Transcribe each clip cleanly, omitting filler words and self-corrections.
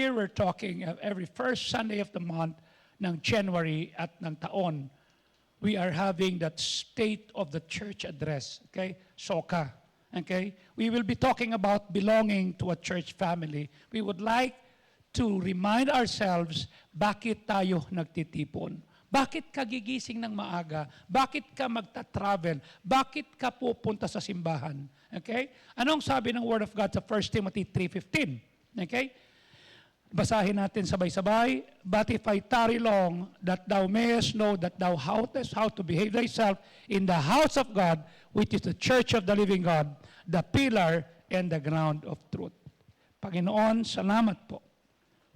year, we're talking every first Sunday of the month ng January at ng taon, we are having that State of the Church Address, okay? SOCA, okay? We will be talking about belonging to a church family. We would like to remind ourselves, bakit tayo nagtitipon? Bakit ka gigising ng maaga? Bakit ka magta-travel? Bakit ka pupunta sa simbahan? Okay? Anong sabi ng Word of God sa 1 Timothy 3:15? Okay? Basahin natin sabay-sabay. But if I tarry long, that thou mayest know that thou oughtest how to behave thyself in the house of God, which is the church of the living God, the pillar and the ground of truth. Panginoon, salamat po.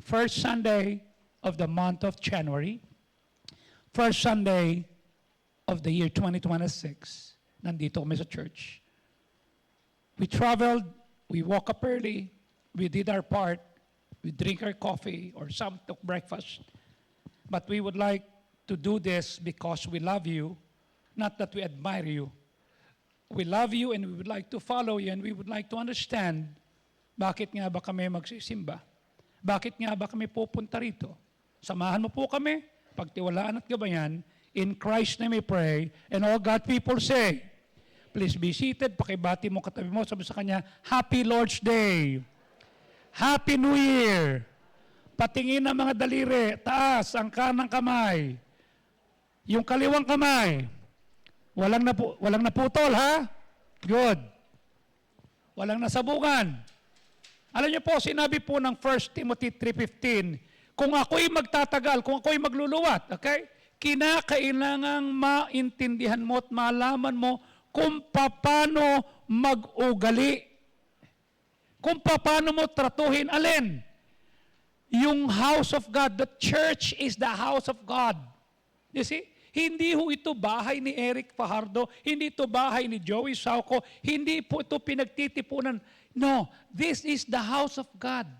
First Sunday of the month of January, first Sunday of the year 2026, nandito kami sa church. We traveled, we woke up early, we did our part, we drink our coffee, or some took breakfast. But we would like to do this because we love you, not that we admire you. We love you and we would like to follow you and we would like to understand bakit nga ba kami magsisimba. Bakit nga ba kami pupunta rito? Samahan mo po kami, pagtiwalaan at gabayan. In Christ's name we pray. And all God people say, please be seated. Pakibati mo katabi mo. Sabi sa kanya, Happy Lord's Day. Happy New Year. Patingin ang mga daliri. Taas ang kanang kamay. Yung kaliwang kamay. Walang naputol, ha? Good. Walang nasabugan. Alam niyo po, sinabi po ng 1 Timothy 3:15, kung ako'y magtatagal, kung ako'y magluluwat, okay? Kinakailangang maintindihan mo at malaman mo kung paano mag-ugali. Kung paano mo tratuhin. Alin? Yung house of God. The church is the house of God. You see? Hindi ho ito bahay ni Eric Fajardo, hindi ito bahay ni Joey Sauco, hindi po ito pinagtitipunan. No, this is the house of God.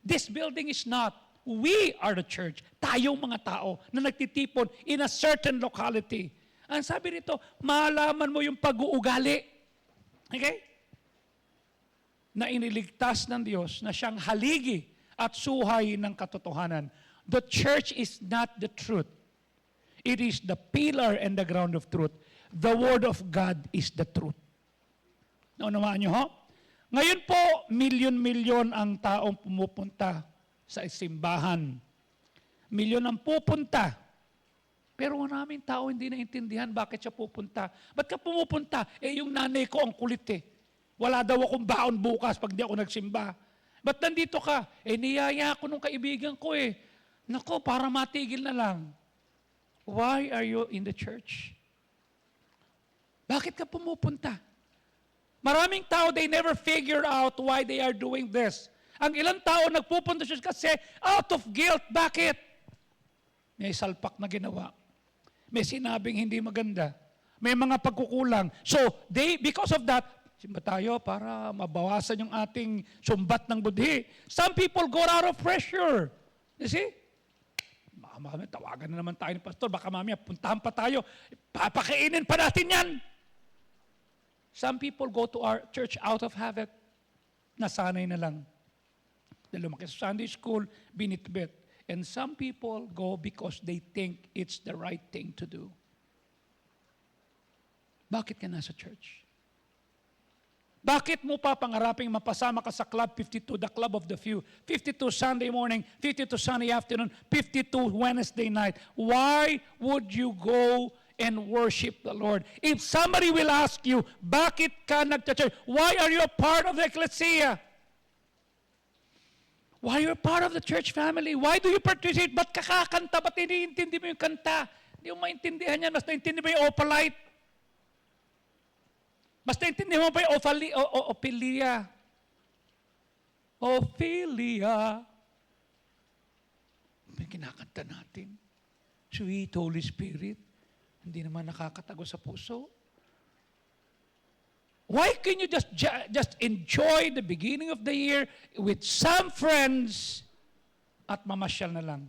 This building is not. We are the church. Tayong mga tao na nagtitipon in a certain locality. Ang sabi nito, malaman mo yung pag-uugali. Okay? Na iniligtas ng Diyos na siyang haligi at suhay ng katotohanan. The church is not the truth. It is the pillar and the ground of truth. The Word of God is the truth. Naunawaan niyo ho? Ngayon po, milyon-milyon ang taong pumupunta sa simbahan. Milyon ang pupunta. Pero maraming tao hindi naintindihan bakit siya pupunta. Ba't ka pumupunta? Yung nanay ko ang kulit eh. Wala daw akong baon bukas pag di ako nagsimba. Ba't nandito ka? Niyaya ako nung kaibigan ko eh. Nako, para matigil na lang. Why are you in the church? Bakit ka pumupunta? Maraming tao, they never figure out why they are doing this. Ang ilang tao nagpupunta siya kasi out of guilt. Bakit? May salpak na ginawa. May sinabing hindi maganda. May mga pagkukulang. So, because of that, simba tayo para mabawasan yung ating sumbat ng budhi. Some people go out of pressure. You see? Baka tawagan na naman tayo ni pastor. Baka mamaya puntahan pa tayo. Papakainin pa natin yan. Some people go to our church out of habit. Nasanay na lang. Dahil lumaki sa Sunday school, binitbit. And some people go because they think it's the right thing to do. Bakit ka nasa church? Bakit mo pa pangaraping mapasama ka sa Club 52, the club of the few? 52 Sunday morning, 52 Sunday afternoon, 52 Wednesday night. Why would you go and worship the Lord? If somebody will ask you, bakit ka nagcha-church? Why are you a part of the ecclesia? Why are you a part of the church family? Why do you participate? Ba't kakakanta? Ba't iniintindi mo yung kanta? Hindi mo maintindihan yan. Mas naintindi mo yung opalite. Mas naintindi mo pa yung Ophelia. Ophelia. May kinakanta natin. Sweet Holy Spirit. Hindi naman nakakatago sa puso. Why can you just enjoy the beginning of the year with some friends at mamasyal na lang?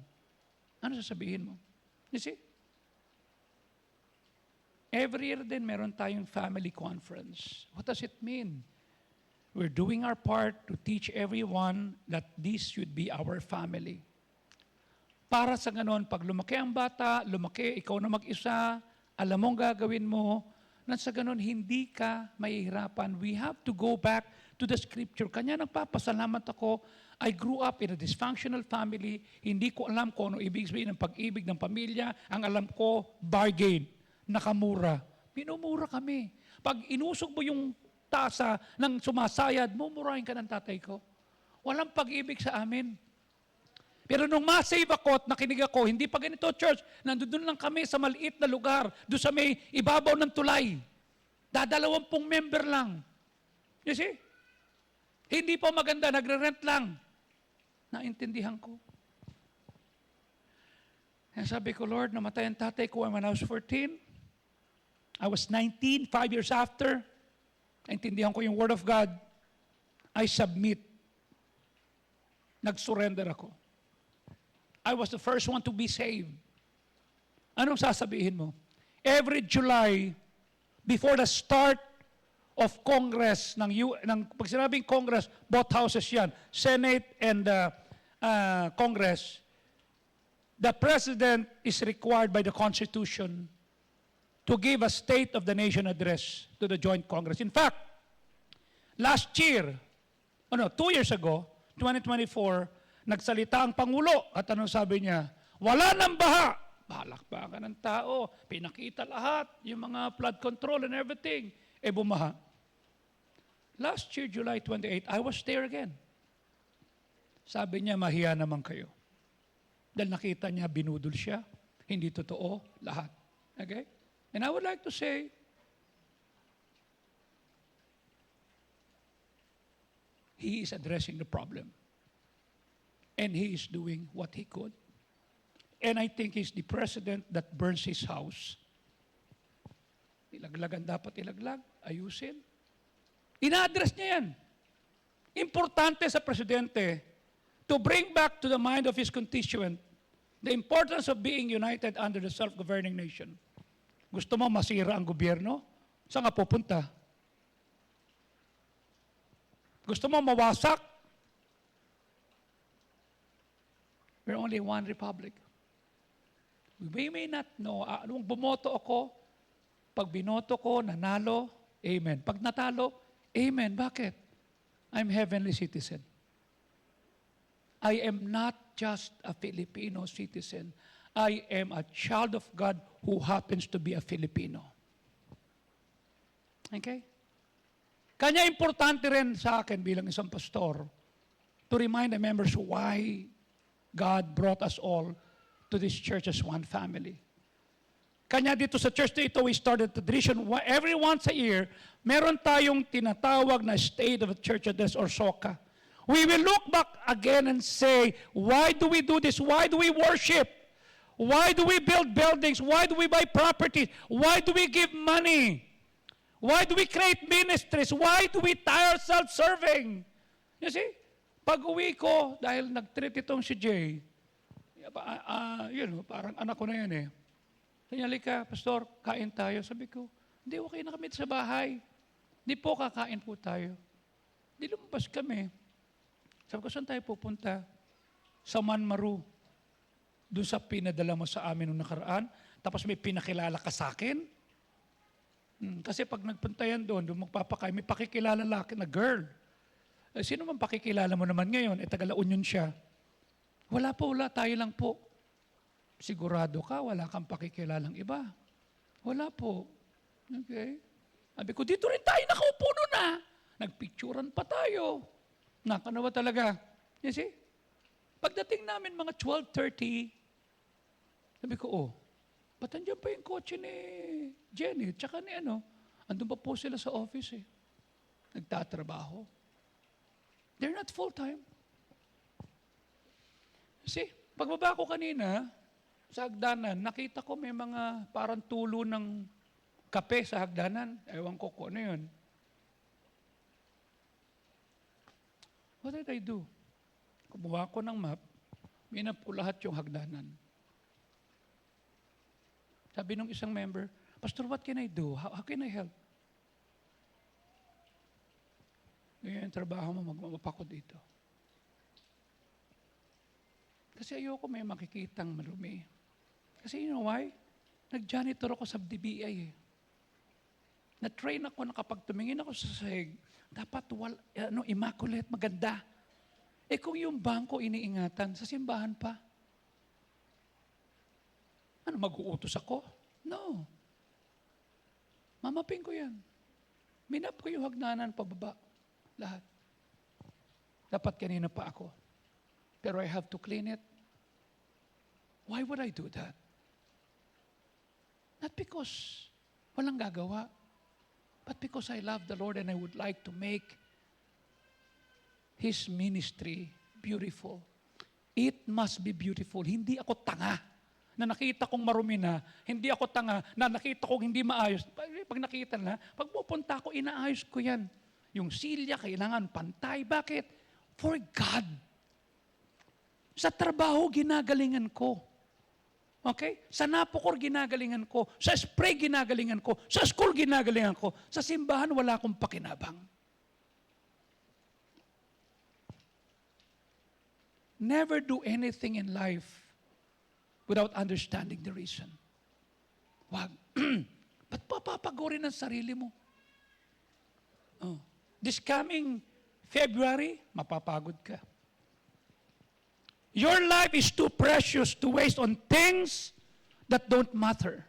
Ano sasabihin mo? You see? Every year din meron tayong family conference. What does it mean? We're doing our part to teach everyone that this should be our family. Para sa ganon, pag lumaki ang bata, lumaki, ikaw na mag-isa, alam mong gagawin mo, na sa ganon, hindi ka mahihirapan. We have to go back to the scripture. Kanya nagpapasalamat ako, I grew up in a dysfunctional family, hindi ko alam kung ano ibig sabihin ng pag-ibig ng pamilya, ang alam ko, bargain, nakamura. Minumura kami. Pag inusog mo yung tasa ng sumasayad, mumurahin ka ng tatay ko. Walang pag-ibig sa amin. Pero nung ma-save ako at nakinig ako, hindi pa ganito church, nandun lang kami sa maliit na lugar, doon sa may ibabaw ng tulay. 20 member lang. You see? Hindi pa maganda, nagre-rent lang. Naintindihan ko. Kaya sabi ko, Lord, namatay ang tatay ko when I was 14. I was 19, 5 years after. Naintindihan ko yung Word of God. I submit. Nag-surrender ako. I was the first one to be saved. Anong sasabihin mo? Every July, before the start of Congress, pag sinabing Congress, both houses yan, Senate and Congress, the President is required by the Constitution to give a State of the Nation address to the Joint Congress. In fact, last year, 2 years ago, 2024, nagsalita ang Pangulo at anong sabi niya? Wala nang baha. Balakbakan ng tao. Pinakita lahat, yung mga flood control and everything. Bumaha. Last year, July 28, I was there again. Sabi niya, mahiya naman kayo. Dahil nakita niya, binudol siya. Hindi totoo, lahat. Okay? And I would like to say, he is addressing the problem. And he is doing what he could. And I think he's the president that burns his house. Ilaglagan dapat ilaglag, ayusin. Ina-address niya yan. Importante sa presidente to bring back to the mind of his constituent the importance of being united under the self-governing nation. Gusto mo masira ang gobyerno? Saan ka pupunta? Gusto mo mawasak? We're only one republic. We may not know. Nung bumoto ako, pag binoto ko, nanalo, amen. Pag natalo, amen. Bakit? I'm heavenly citizen. I am not just a Filipino citizen. I am a child of God who happens to be a Filipino. Okay? Kanya importante rin sa akin bilang isang pastor to remind the members why God brought us all to this church as one family. Kanya dito sa church na ito, we started a tradition. Every once a year, meron tayong tinatawag na State of the Church Address or SOCA. We will look back again and say, why do we do this? Why do we worship? Why do we build buildings? Why do we buy properties? Why do we give money? Why do we create ministries? Why do we tie ourselves serving? You see? Pag uwi ko, dahil nag-treat itong si Jay, parang anak ko na yan eh. Kanya, halika, Pastor, kain tayo. Sabi ko, hindi, okay na kami sa bahay. Hindi po, kakain po tayo. Hindi lumabas kami. Sabi ko, saan tayo pupunta? Sa Manmaru. Doon sa pinadala mo sa amin nung nakaraan. Tapos may pinakilala ka sa akin. Kasi pag nagpuntayan doon magpapakain, may pakikilala laki na girl. Sino man pakikilala mo naman ngayon? Taga-La Union siya. Wala po, tayo lang po. Sigurado ka, wala kang pakikilalang iba. Wala po. Okay. Sabi ko, dito rin tayo nakaupo nun ah. Nagpicturan pa tayo. Nakanawa talaga. You see? Pagdating namin mga 12:30, sabi ko, ba't andyan pa yung kotse ni Jenny? Tsaka ni andun pa po sila sa office eh. Nagtatrabaho. They're not full-time. See, pagbaba ko kanina, sa hagdanan, nakita ko may mga parang tulo ng kape sa hagdanan. Ewan ko kung ano yun. What did I do? Kumuha ko ng map, minap ko lahat yung hagdanan. Sabi nung isang member, Pastor, what can I do? How can I help? Ngayon, trabaho mo, magmamapako dito. Kasi ayoko may makikitang marumi. Kasi you know why? Nag-janitor ako sa DBI eh. Na-train ako na kapag tumingin ako sa sahig, dapat immaculate, maganda. Eh kung yung bangko iniingatan, sa simbahan pa, ano, mag-uutos ako? No. Mamapin ko yan. Minap ko yung hagdanan pababa. Lahat. Dapat kanina pa ako. Pero I have to clean it. Why would I do that? Not because walang gagawa, but because I love the Lord and I would like to make His ministry beautiful. It must be beautiful. Hindi ako tanga na nakita kong marumi na, hindi ako tanga na nakita kong hindi maayos. Pag nakita na, pag pupunta ako, inaayos ko yan. Yung silya, kailangan pantay. Bakit? For God. Sa trabaho, ginagalingan ko. Okay? Sa napukor, ginagalingan ko. Sa spray, ginagalingan ko. Sa school, ginagalingan ko. Sa simbahan, wala akong pakinabang. Never do anything in life without understanding the reason. Wag. Ba't papapagorin ang sarili mo? Oh. This coming February, mapapagod ka. Your life is too precious to waste on things that don't matter.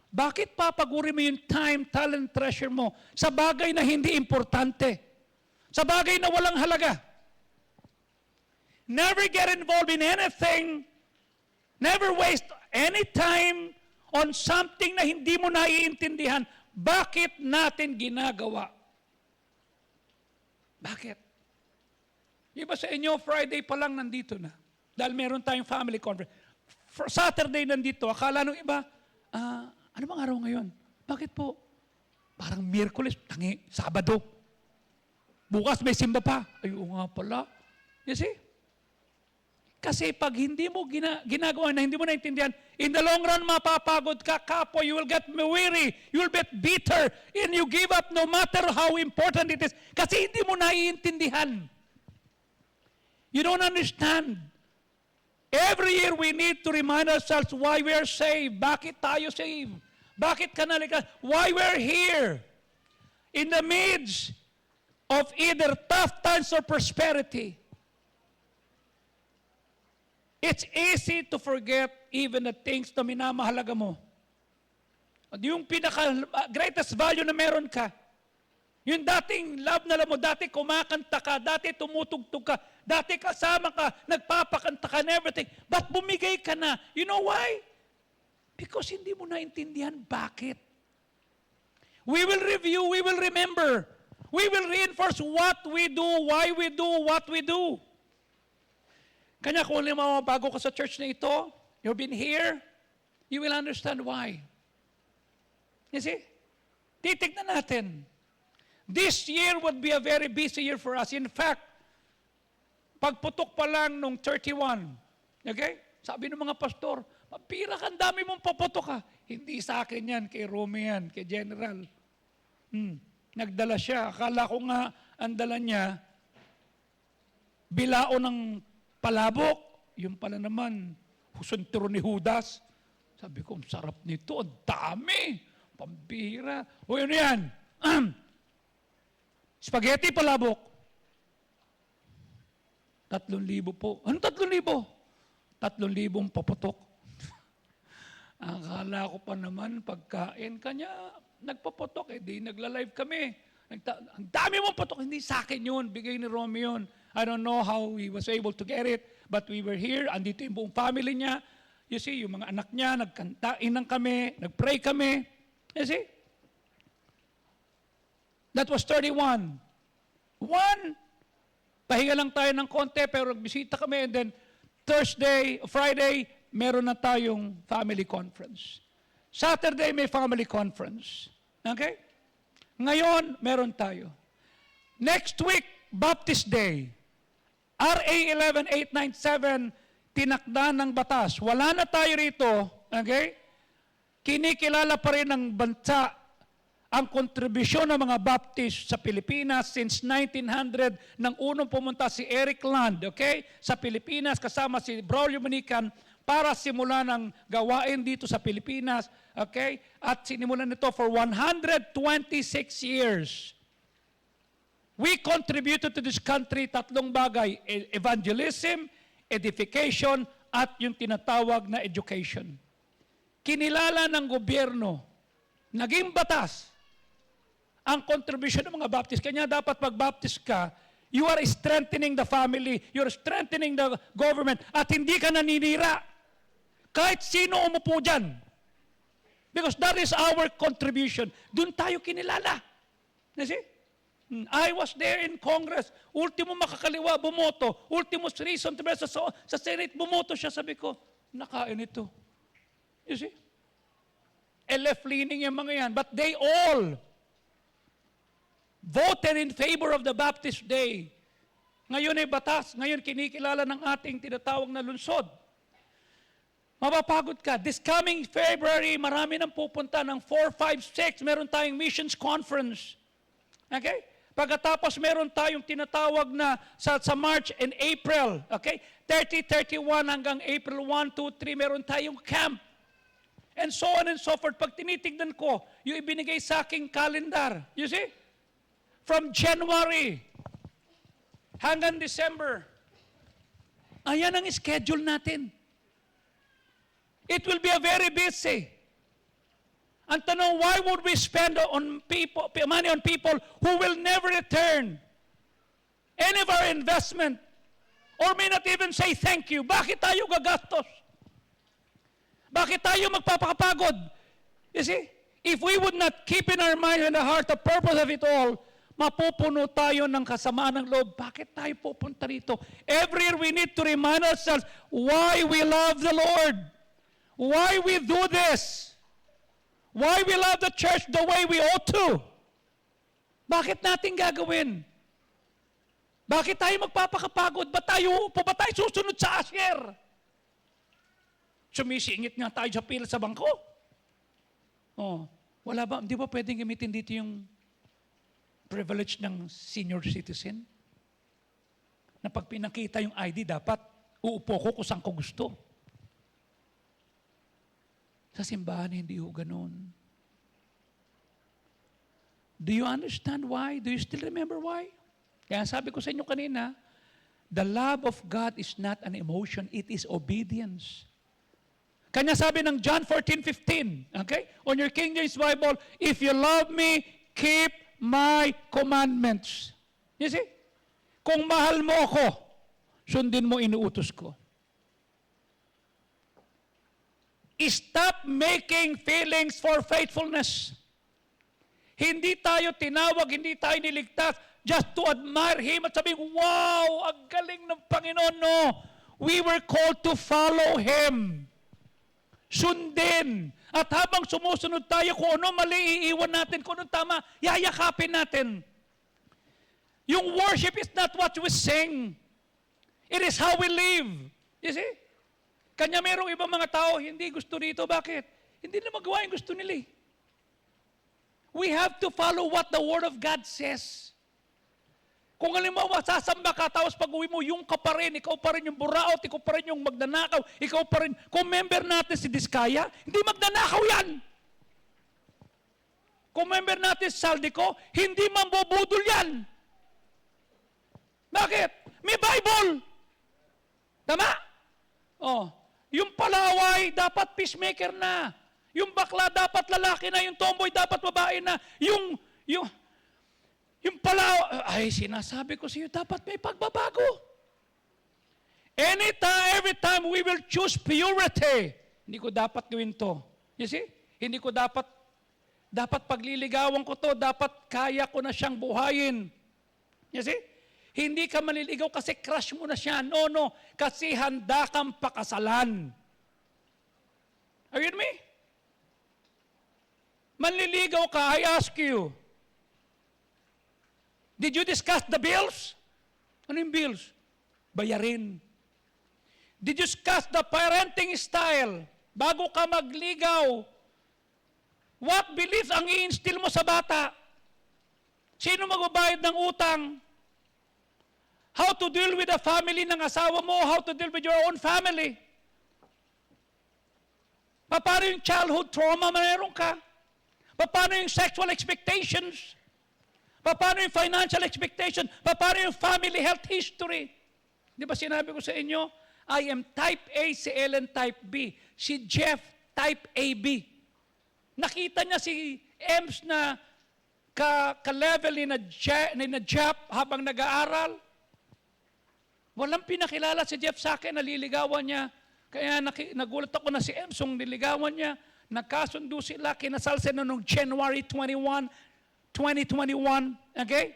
Bakit papagurin mo yung time, talent, treasure mo sa bagay na hindi importante? Sa bagay na walang halaga? Never get involved in anything. Never waste any time on something na hindi mo naiintindihan. Bakit natin ginagawa? Bakit? Iba sa inyo, Friday pa lang nandito na. Dahil meron tayong family conference. Saturday nandito, akala nung iba, ano bang araw ngayon? Bakit po? Parang Miyerkules, Sabado. Bukas may simba pa. Ay, oo nga pala. You see? Kasi pag hindi mo ginagawa na hindi mo naintindihan, in the long run, mapapagod ka, kapo, you will get weary, you will get bitter, and you give up no matter how important it is. Kasi hindi mo naiintindihan. You don't understand. Every year we need to remind ourselves why we are saved. Bakit tayo saved? Bakit ka nalikas? Why we're here. In the midst of either tough times or prosperity. It's easy to forget even the things na minamahalaga mo. Yung pinaka-greatest value na meron ka. Yung dating love na alam mo, dati kumakanta ka, dati tumutugtog ka, dati kasama ka, nagpapakanta ka and everything. But bumigay ka na. You know why? Because hindi mo naintindihan bakit. We will review, we will remember. We will reinforce what we do, why we do, what we do. Kanya kung bago ka sa church na ito, you've been here, you will understand why. You see? Titignan natin. This year would be a very busy year for us. In fact, pagputok pa lang nung 31, okay? Sabi ng mga pastor, mapira ka, dami mong paputok ka. Hindi sa akin yan, kay Romy yan, kay General. Nagdala siya. Akala ko nga, ang dala niya, bilao ng palabok. Yung pala naman, husunturo ni Judas. Sabi ko, sarap nito, ang dami. Pambira. O yun yan. Spaghetti, palabok. 3,000 po. Ano 3,000? 3,000 paputok. Akala ko pa naman, pagkain kanya, nagpaputok. Di nagla-live kami. Ang dami mong patok. Hindi sa akin yun. Bigay ni Romy yun. I don't know how he was able to get it. But we were here. Andito yung buong family niya. You see, yung mga anak niya, nagkantain lang kami. Nagpray kami. You see? That was 31. Pahinga lang tayo ng konti, pero nagbisita kami. And then, Friday, meron na tayong family conference. Saturday, may family conference. Okay? Ngayon, meron tayo. Next week, Baptist Day. RA 11897, tinakda ng batas. Wala na tayo rito, okay? Kinikilala pa rin ng bansa ang kontribusyon ng mga Baptist sa Pilipinas since 1900 nang unang pumunta si Eric Land, okay? Sa Pilipinas kasama si Braulio Manican para simulan ng gawain dito sa Pilipinas, okay? At sinimulan nito for 126 years. We contributed to this country tatlong bagay: evangelism, edification, at yung tinatawag na education. Kinilala ng gobyerno, naging batas, ang contribution ng mga Baptist. Kanya dapat pag-Baptist ka, you are strengthening the family, you're strengthening the government, at hindi ka naninira. Kahit sino umupo dyan. Because that is our contribution. Doon tayo kinilala. You see? I was there in Congress. Ultimo makakaliwa, bumoto. Ultimo reason to be sa Senate, bumoto siya. Sabi ko, nakain ito. You see? Left-leaning yung mga yan. But they all voted in favor of the Baptist Day. Ngayon ay batas. Ngayon kinikilala ng ating tinatawag na lungsod. Mapapagod ka. This coming February, marami nang pupunta ng 4, 5, 6. Meron tayong missions conference. Okay? Pagkatapos meron tayong tinatawag na sa March and April. Okay? 30, 31 hanggang April 1, 2, 3, meron tayong camp. And so on and so forth. Pag tinitignan ko, yung ibinigay sa aking calendar. You see? From January hanggang December. Ayan ang schedule natin. It will be a very busy. Ang tanong, why would we spend on people, money on people who will never return any of our investment or may not even say thank you? Bakit tayo gagastos? Bakit tayo magpapakapagod? You see, if we would not keep in our mind and the heart the purpose of it all, mapupuno tayo ng kasamaan ng loob. Bakit tayo pupunta rito? Every year we need to remind ourselves why we love the Lord. Why we do this. Why we love the church the way we ought to. Bakit natin gagawin? Bakit tayo magpapakapagod? Ba't tayo upo? Ba't tayo susunod sa asher? Sumisingit nga tayo sa pila sa bangko. Oh, wala ba? Di ba pwedeng gamitin dito yung privilege ng senior citizen? Na pag pinakita yung ID, dapat uupo ko kung saan ko gusto. Sa simbahan, hindi ho ganun. Do you understand why? Do you still remember why? Kaya sabi ko sa inyo kanina, the love of God is not an emotion, it is obedience. Kanya sabi ng John 14:15, okay? On your King James Bible, if you love me, keep my commandments. You see? Kung mahal mo ako, sundin mo inuutos ko. Stop making feelings for faithfulness. Hindi tayo tinawag, hindi tayo niligtas just to admire Him at sabihin, wow, ang galing ng Panginoon, no? We were called to follow Him. Sundin. At habang sumusunod tayo, kung ano mali, iiwan natin. Kung ano tama, yayakapin natin. Yung worship is not what we sing. It is how we live. You see? Kanya merong ibang mga tao, hindi gusto rito. Bakit? Hindi na magawa yung gusto nila. We have to follow what the Word of God says. Kung halimbawa, sasamba ka, tapos pag uwi mo, yung ka pa rin, ikaw pa rin yung buraot, ikaw pa rin yung magnanakaw, ikaw pa rin. Kung member natin si Diskaya, hindi magnanakaw yan. Kung member natin si Saldico, hindi mambubudol yan. Bakit? May Bible. Tama? Oh, yung palaway, dapat peacemaker na. Yung bakla, dapat lalaki na. Yung tomboy, dapat babae na. Yung pala, ay sinasabi ko sa iyo, dapat may pagbabago. Anytime, every time we will choose purity. Hindi ko dapat gawin to. You see? Hindi ko dapat pagliligawan ko to, dapat kaya ko na siyang buhayin. You see? Hindi ka maliligaw kasi crush mo na siya. No. Kasi handa kang pakasalan. Are you with me? Manliligaw ka, I ask you, did you discuss the bills? Ano yung bills? Bayarin. Did you discuss the parenting style? Bago ka magligaw, What beliefs ang i-instill mo sa bata? Sino magbabayad ng utang? How to deal with the family ng asawa mo? How to deal with your own family? Paano yung childhood trauma meron ka? Paano yung sexual expectations? Paano yung financial expectation? Paano yung family health history? Di ba sinabi ko sa inyo, I am type A, si Ellen type B, si Jeff type AB. Nakita niya si Ems na ka-level ni na Jeff habang nag-aaral. Walang pinakilala si Jeff sa akin, naliligawan niya. Kaya nagulat ako na si Emsong niligawan niya. Nagkasundo sila, kinasal sila noong January 21, 2021. Okay?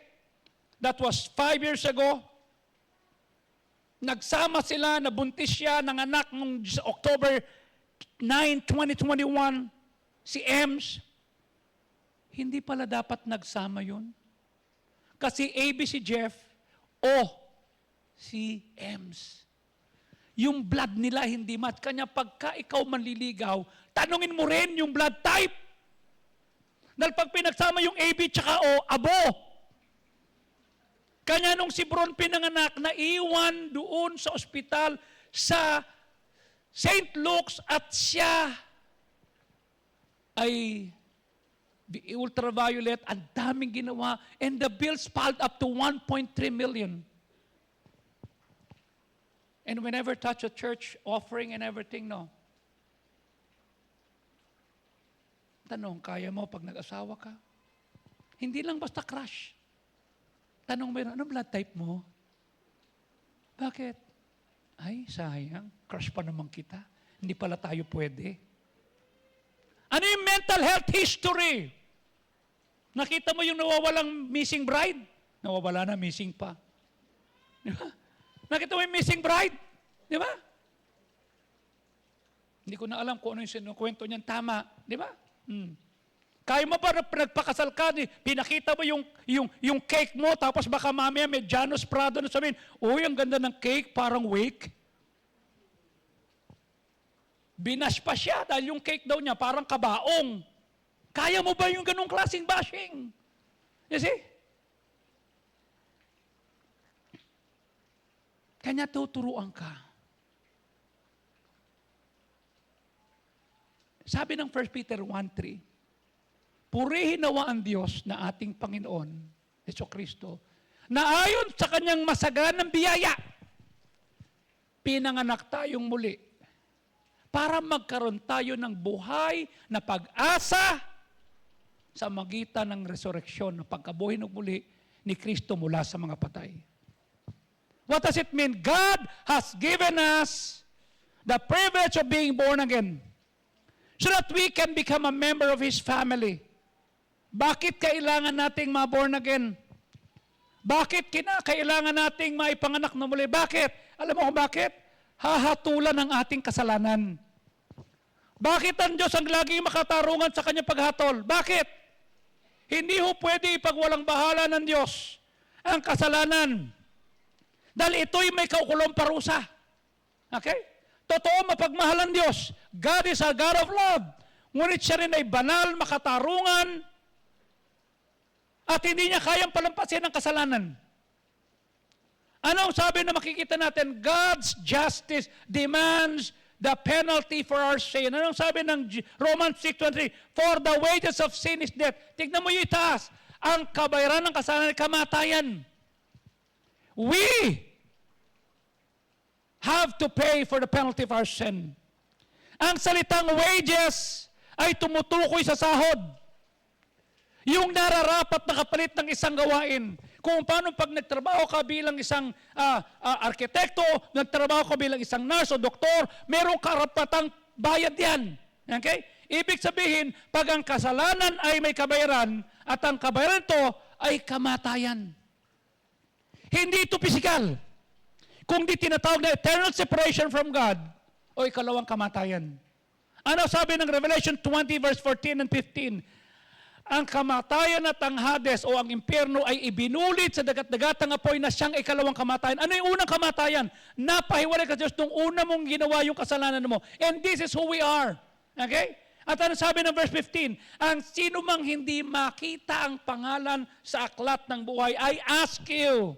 That was 5 years ago. Nagsama sila, nabuntis siya ng anak noong October 9, 2021. Si Ems. Hindi pala dapat nagsama yun. Kasi AB si Jeff, O si Ems. Yung blood nila hindi match. Kanya pagka ikaw manliligaw, tanungin mo rin yung blood type. Dahil pag pinagsama yung AB tsaka O, abo. Kanya nung si Bron pinanganak, naiwan doon sa ospital sa St. Luke's at siya ay ultraviolet, ang daming ginawa, and the bills piled up to 1.3 million. And we never touch a church offering and everything, no. Tanong, kaya mo pag nag-asawa ka? Hindi lang basta crush. Tanong mo, ano blood type mo? Bakit? Ay, sayang. Crush pa naman kita. Hindi pala tayo pwede. Ano yung mental health history? Nakita mo yung nawawalang missing bride? Nawawala na, missing pa. Di ba? Nakita mo yung missing bride? Di ba? Hindi ko na alam kung ano yung sinukwento niyan. Tama. Di ba? Kaya mo ba nagpakasal ka, pinakita mo yung cake mo, tapos baka mamaya may Janus Prado na sabihin, uy, ang ganda ng cake, parang wake. Binash pa siya dahil yung cake daw niya parang kabaong. Kaya mo ba yung ganong klaseng bashing? You see? Kanya tuturuan ka. Sabi ng 1 Peter 1:3, purihin nawa ang Diyos na ating Panginoon, Jesucristo, na ayon sa kanyang masaganang biyaya, pinanganak tayong muli para magkaroon tayo ng buhay na pag-asa sa magitan ng resurreksyon, ng pagkabuhay ng muli ni Kristo mula sa mga patay. What does it mean? God has given us the privilege of being born again so that we can become a member of His family. Bakit kailangan nating ma-born again? Bakit kailangan nating maipanganak na muli? Bakit? Alam mo kung bakit? Hahatulan ang ating kasalanan. Bakit ang Diyos ang laging makatarungan sa kanyang paghatol? Bakit? Hindi ho pwede ipagwalang bahala ng Diyos ang kasalanan. Dahil ito'y may kaukulong parusa. Okay? Totoo, mapagmahal ang Diyos. God is a God of love. Ngunit siya rin ay banal, makatarungan, at hindi niya kayang palampasin ang kasalanan. Ano ang sabi na makikita natin? God's justice demands the penalty for our sin. Ano ang sabi ng Romans 6:23? For the wages of sin is death. Tignan mo yung itaas. Ang kabayaran ng kasalanan ay kamatayan. We have to pay for the penalty of our sin. Ang salitang wages ay tumutukoy sa sahod. Yung nararapat na kapalit ng isang gawain. Kung paano pag nagtrabaho ka bilang isang arkitekto, nagtrabaho ka bilang isang nurse o doktor, merong karapatang bayad yan. Okay? Ibig sabihin, pag ang kasalanan ay may kabayaran, at ang kabayaran ito ay kamatayan. Hindi ito pisikal. Kung di tinatawag na eternal separation from God, o ikalawang kamatayan. Ano sabi ng Revelation 20 verse 14 and 15? Ang kamatayan at ang Hades o ang impyerno ay ibinulit sa dagat-dagatang apoy na siyang ikalawang kamatayan. Ano yung unang kamatayan? Napahiwalay ka Diyos nung una mong ginawa yung kasalanan mo. And this is who we are. Okay? At ano sabi ng verse 15? Ang sino mang hindi makita ang pangalan sa aklat ng buhay, I ask you,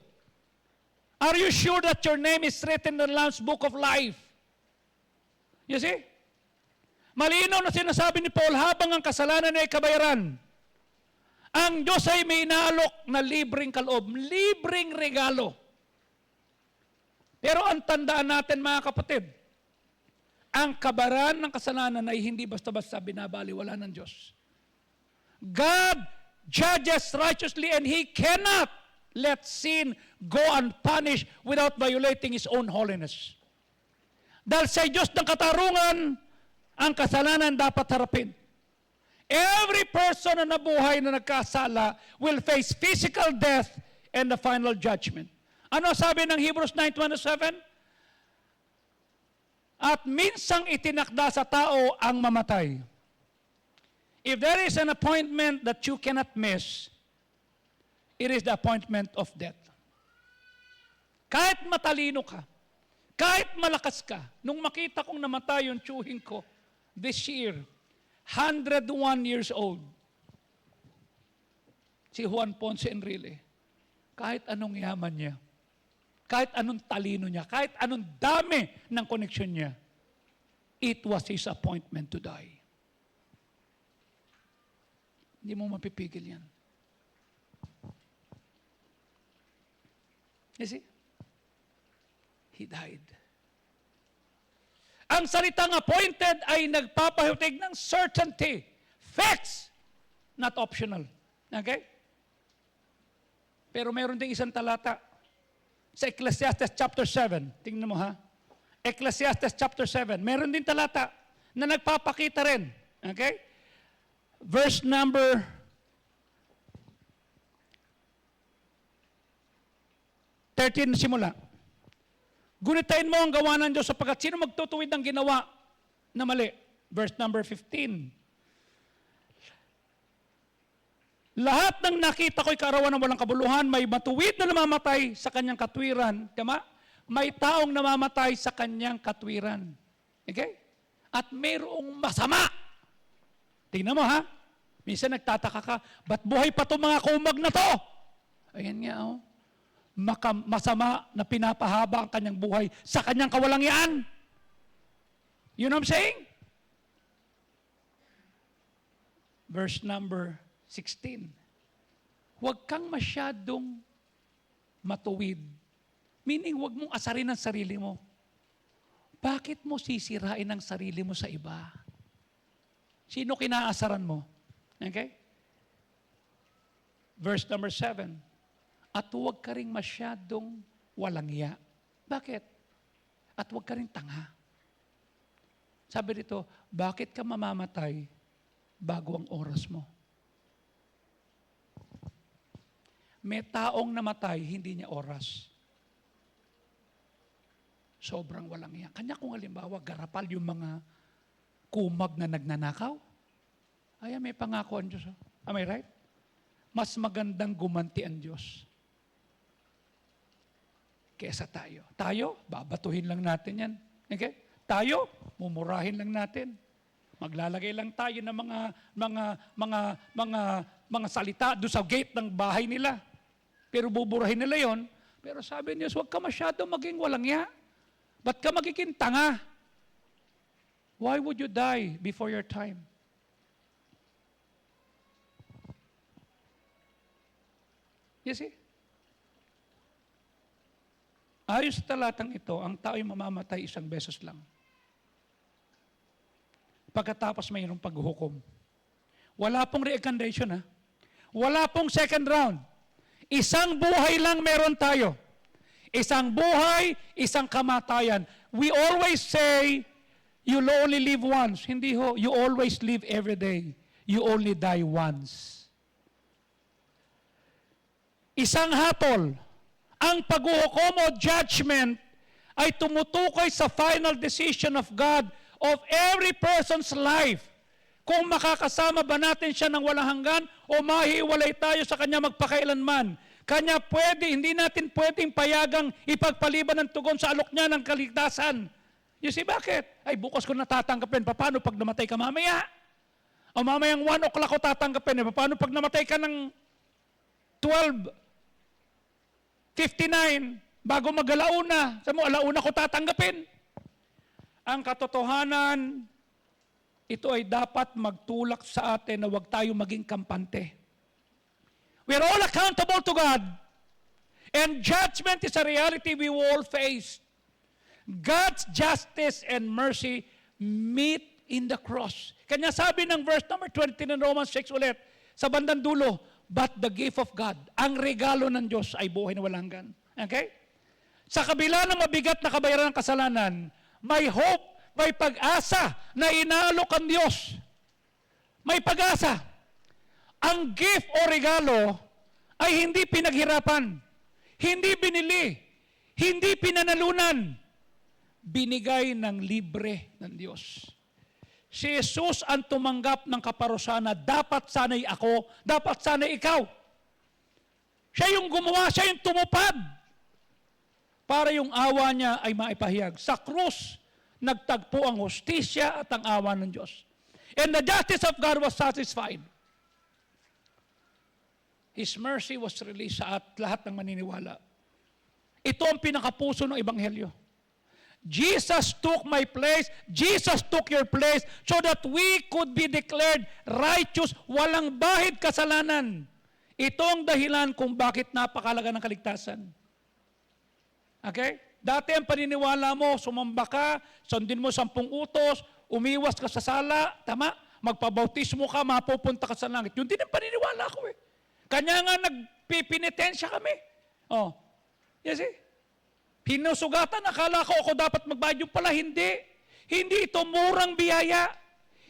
are you sure that your name is written in the Lamb's Book of Life? You see? Malinaw na sinasabi ni Paul, habang ang kasalanan ay kabayaran, ang Diyos ay may inaalok na libreng kaloob, libreng regalo. Pero ang tandaan natin mga kapatid, ang kabayaran ng kasalanan ay hindi basta-basta binabaliwala ng Diyos. God judges righteously and He cannot let sin go unpunished without violating His own holiness. Dahil sa Diyos ng katarungan, ang kasalanan dapat harapin. Every person na nabuhay na nagkasala will face physical death and the final judgment. Ano sabi ng Hebrews 9:27? At minsang itinakda sa tao ang mamatay. If there is an appointment that you cannot miss, it is the appointment of death. Kahit matalino ka, kahit malakas ka, nung makita kong namatay yung tiyuhin ko this year, 101 years old, si Juan Ponce Enrile, kahit anong yaman niya, kahit anong talino niya, kahit anong dami ng koneksyon niya, it was his appointment to die. Hindi mo mapipigil yan. You see? He died. Ang salitang appointed ay nagpapahiwatig ng certainty. Facts, not optional. Okay? Pero mayroon ding isang talata sa Ecclesiastes chapter 7. Tingnan mo ha. Ecclesiastes chapter 7. Meron din talata na nagpapakita rin. Okay? Verse number 13 simula. Gunitain mo ang gawa ng Diyos sapagkat sino magtutuwid ng ginawa na mali? Verse number 15. Lahat ng nakita ko'y kaarawan ng walang kabuluhan, may matuwid na namamatay sa kanyang katwiran. Tama? May taong namamatay sa kanyang katwiran. Okay? At mayroong masama. Tingnan mo ha. Minsan nagtataka ka, ba't buhay pa itong mga kumag na to? Ayan nga oh. Masama na pinapahaba ang kanyang buhay sa kanyang kawalangian. You know what I'm saying? Verse number 16. Huwag kang masyadong matuwid. Meaning, huwag mong asarin ang sarili mo. Bakit mo sisirain ang sarili mo sa iba? Sino kinaasaran mo? Okay? Verse number 7. At huwag ka rin masyadong walang iya. Bakit? At huwag ka rin tanga. Sabi dito, bakit ka mamamatay bago ang oras mo? May taong namatay, hindi niya oras. Sobrang walang iya. Kanya kung halimbawa, garapal yung mga kumag na nagnanakaw. Ay, may pangako ang Diyos. Am I right? Mas magandang gumanti ang Diyos kesa tayo. Tayo, babatuhin lang natin yan. Okay? Tayo, mumurahin lang natin. Maglalagay lang tayo ng mga salita doon sa gate ng bahay nila. Pero buburahin nila yon. Pero sabi niya, huwag ka masyado maging walang ya. Ba't ka magiging tanga? Why would you die before your time? You see? Ayos sa talatang ito, ang tao'y mamamatay isang beses lang. Pagkatapos mayroong paghuhukom. Wala pong reincarnation ha. Wala pong second round. Isang buhay lang meron tayo. Isang buhay, isang kamatayan. We always say, you'll only live once. Hindi ho, you always live every day. You only die once. Isang hatol. Ang paghuhukom o judgment ay tumutukoy sa final decision of God of every person's life. Kung makakasama ba natin siya ng walang hanggan o mahiwalay tayo sa kanya magpakailanman. Kanya pwede, hindi natin pwedeng payagang ipagpaliban ng tugon sa alok niya ng kaligtasan. You see, bakit? Ay, bukas ko natatanggapin. Paano pag namatay ka mamaya? O mamayang 1 o'clock ko tatanggapin. Eh, paano pag namatay ka ng 12:59 bago mag-alauna? Sabi mo, alauna ko tatanggapin. Ang katotohanan, ito ay dapat magtulak sa atin na huwag tayo maging kampante. We are all accountable to God. And judgment is a reality we will all face. God's justice and mercy meet in the cross. Kanya sabi ng verse number 20 ng Romans 6 ulit, sa bandang dulo, but the gift of God, ang regalo ng Diyos ay buhay na walang hanggan. Okay? Sa kabila ng mabigat na kabayaran ng kasalanan, may hope, may pag-asa na inaalok ang Diyos. May pag-asa. Ang gift o regalo ay hindi pinaghirapan, hindi binili, hindi pinanalunan, binigay ng libre ng Diyos. Si Jesus ang tumanggap ng kaparusahan na dapat sana'y ako, dapat sana'y ikaw. Siya yung gumawa, siya yung tumupad para yung awa niya ay maipahayag. Sa krus, nagtagpo ang hustisya at ang awa ng Diyos. And the justice of God was satisfied. His mercy was released sa lahat ng maniniwala. Ito ang pinakapuso ng Ebanghelyo. Jesus took my place, Jesus took your place so that we could be declared righteous, walang bahid kasalanan. Ito ang dahilan kung bakit napakalaga ng kaligtasan. Okay? Dati ang paniniwala mo, sumamba ka, sundin mo 10 utos, umiwas ka sa sala, tama? Magpabautismo ka, mapupunta ka sa langit. Yun din ang paniniwala ko eh. Kanya nga nagpipinitensya kami. Oh. You see? Pinusugatan, akala ko ako dapat magbayad, yung pala hindi. Hindi ito murang biyaya.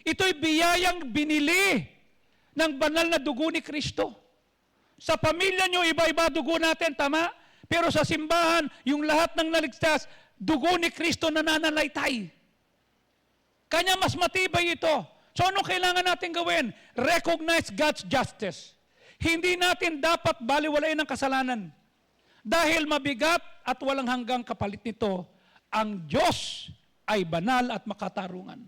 Ito'y biyayang binili ng banal na dugo ni Kristo. Sa pamilya nyo, iba-iba dugo natin, tama? Pero sa simbahan, yung lahat ng naligtas, dugo ni Kristo na nananalaytay. Kanya mas matibay ito. So ano kailangan natin gawin? Recognize God's justice. Hindi natin dapat baliwalain ang kasalanan. Dahil mabigat at walang hanggang kapalit nito, ang Diyos ay banal at makatarungan.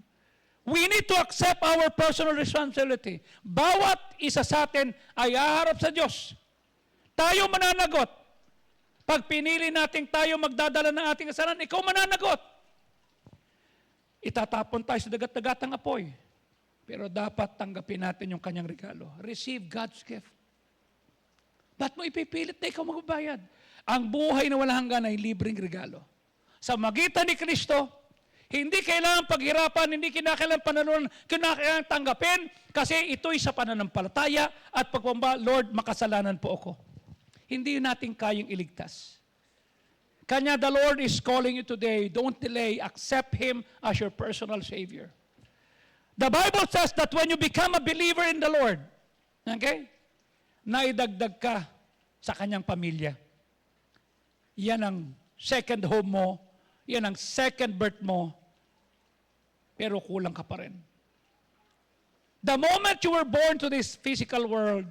We need to accept our personal responsibility. Bawat isa sa atin ay haharap sa Diyos. Tayo mananagot. Pag pinili natin tayo magdadala ng ating kasalanan, ikaw mananagot. Itatapon tayo sa dagat-dagatang apoy. Pero dapat tanggapin natin yung kanyang regalo. Receive God's gift. Ba't mo ipipilit na ikaw magbabayad? Ang buhay na walang hanggan ay libreng regalo. Sa magitan ni Kristo, hindi kailangan paghirapan, hindi kinakailangan panalunan, kinakailangan tanggapin, kasi ito'y sa pananampalataya at pagpamba, Lord, makasalanan po ako. Hindi natin kayang iligtas. Kanya the Lord is calling you today, don't delay, accept Him as your personal Savior. The Bible says that when you become a believer in the Lord, okay, naidagdag ka sa kanyang pamilya. Yan ang second home mo, yan ang second birth mo, pero kulang ka pa rin. The moment you were born to this physical world,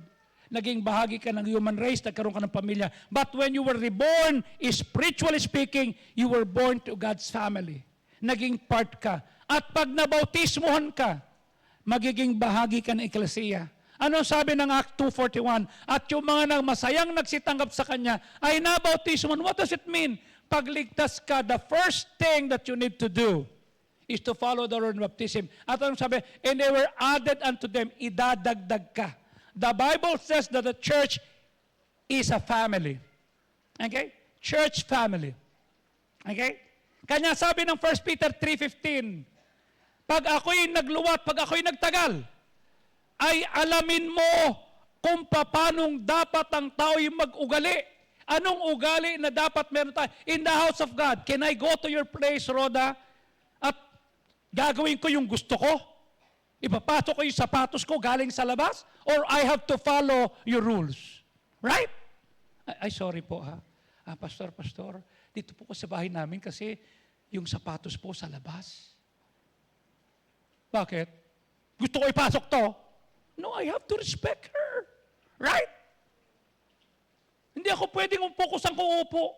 naging bahagi ka ng human race, nagkaroon ka ng pamilya. But when you were reborn, spiritually speaking, you were born to God's family. Naging part ka. At pag nabautismuhan ka, magiging bahagi ka ng eklesiya. Ano sabi ng Act 2:41? At yung mga masayang nagsitanggap sa Kanya ay nabautismuhan. What does it mean? Pagligtas ka, the first thing that you need to do is to follow the Lord baptism. At anong sabi? And they were added unto them, idadagdag ka. The Bible says that the church is a family. Okay? Church family. Okay? Kanya sabi ng 1 Peter 3:15, pag ako'y nagluwat, pag ako'y nagtagal, ay alamin mo kung paanong dapat ang tao'y mag-ugali. Anong ugali na dapat meron tayo? In the house of God, can I go to your place, Rhoda, at gagawin ko yung gusto ko? Ipapasok ko yung sapatos ko galing sa labas? Or I have to follow your rules? Right? Ay sorry po ha. Pastor, dito po ko sa bahay namin kasi yung sapatos po sa labas. Bakit? Gusto ko ipasok to? No, I have to respect her. Right? Hindi ako pwedeng umupo kung saan ko uupo.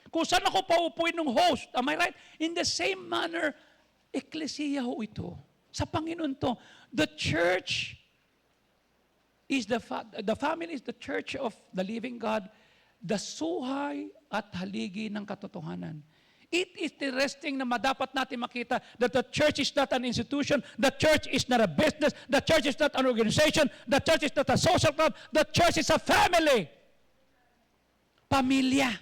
Kung saan ako paupuin ng host. Am I right? In the same manner, eklesiya ho ito. Sa Panginoon to. The church is the family is the church of the living God, the suhay at haligi ng katotohanan. It is interesting na madapat natin makita that the church is not an institution, the church is not a business, the church is not an organization, the church is not a social club, the church is a family. Pamilya.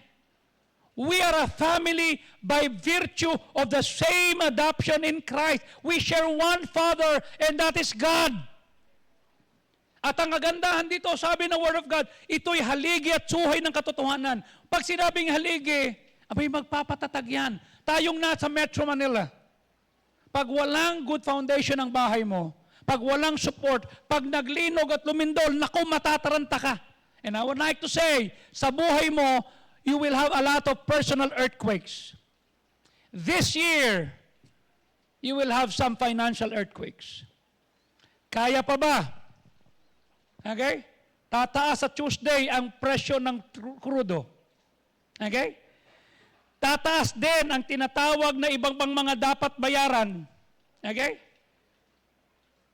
We are a family by virtue of the same adoption in Christ. We share one Father, and that is God. At ang kagandahan dito, sabi ng Word of God, ito'y haligi at suhay ng katotohanan. Pag sinabing haligi, abay magpapatatag yan. Tayong nasa Metro Manila, pag walang good foundation ng bahay mo, pag walang support, pag naglinog at lumindol, naku, matataranta ka. And I would like to say, sa buhay mo, you will have a lot of personal earthquakes. This year, you will have some financial earthquakes. Kaya pa ba? Okay? Tataas sa Tuesday ang presyo ng crudo. Okay? Tataas din ang tinatawag na ibang pang mga dapat bayaran. Okay?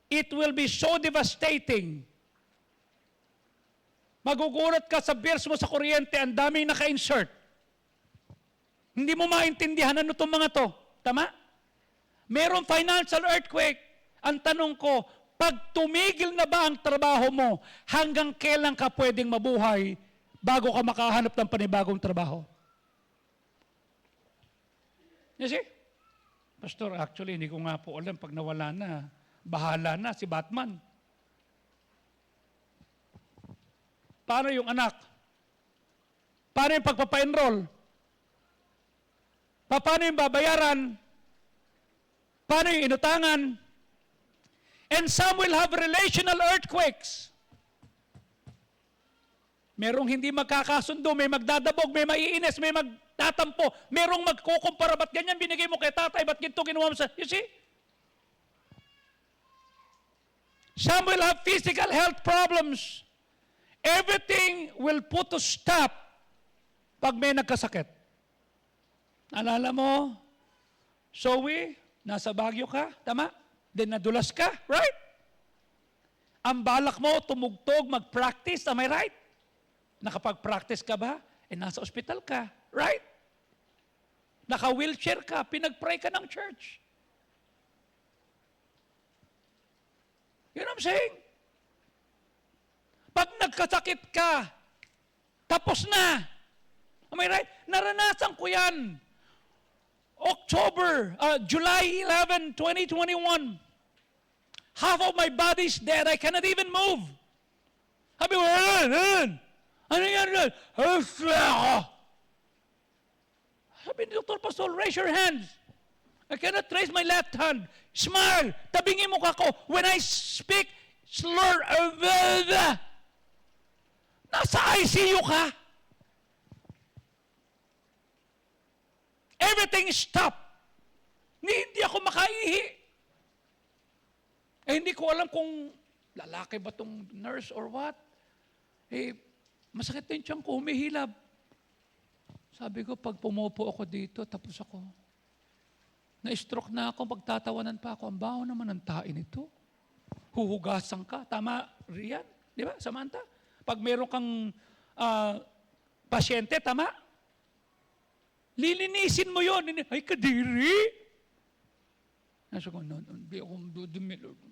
It will be so devastating. Magugulat ka sa bills mo sa kuryente, ang daming naka-insert. Hindi mo maintindihan ano itong mga to. Tama? Merong financial earthquake. Ang tanong ko, pag tumigil na ba ang trabaho mo, hanggang kailan ka pwedeng mabuhay bago ka makahanap ng panibagong trabaho? You see? Pastor, actually, hindi ko nga po alam pag nawala na, bahala na si Batman. Paano yung anak? Paano yung pagpapa-enroll? Paano yung babayaran? Paano yung inutangan? And some will have relational earthquakes. Merong hindi magkakasundo, may magdadabog, may maiinis, may magtatampo, merong magkukumpara, ba't ganyan binigay mo kay tatay, ba't ginto kinuha mo sa... You see? Some will have physical health problems. Everything will put to stop pag may nagkasakit. Alala mo, Zoe, nasa Baguio ka, tama? Then nadulas ka, right? Ang balak mo, tumugtog, mag-practice, am I right? Nakapag-practice ka ba? Nasa ospital ka, right? Naka-wheelchair ka, pinag-pray ka ng church. You know what I'm saying? Pag nagkasakit ka, tapos na. Am I right? Naranasan ko yan. July 11, 2021. Half of my body's dead. I cannot even move. Sabi ko, ano yan? Sabi ni Dr. Pastor, raise your hands. I cannot raise my left hand. Smile. Tabingin mo ko. When I speak, slur. Nasa ICU ka. Everything stopped. Hindi ako makaihi. Hindi ko alam kung lalaki ba tong nurse or what. Masakit din siyang ko, humihilab. Sabi ko, pag pumupo ako dito, tapos ako. Na-stroke na ako, pagtatawanan pa ako. Ang baho naman ng tain ito. Huhugasan ka. Tama, Rian? Di ba, Samantha? Pag meron kang pasyente, tama? Lilinisin mo yun. Ay, kadiri! Nasa ko, hindi ako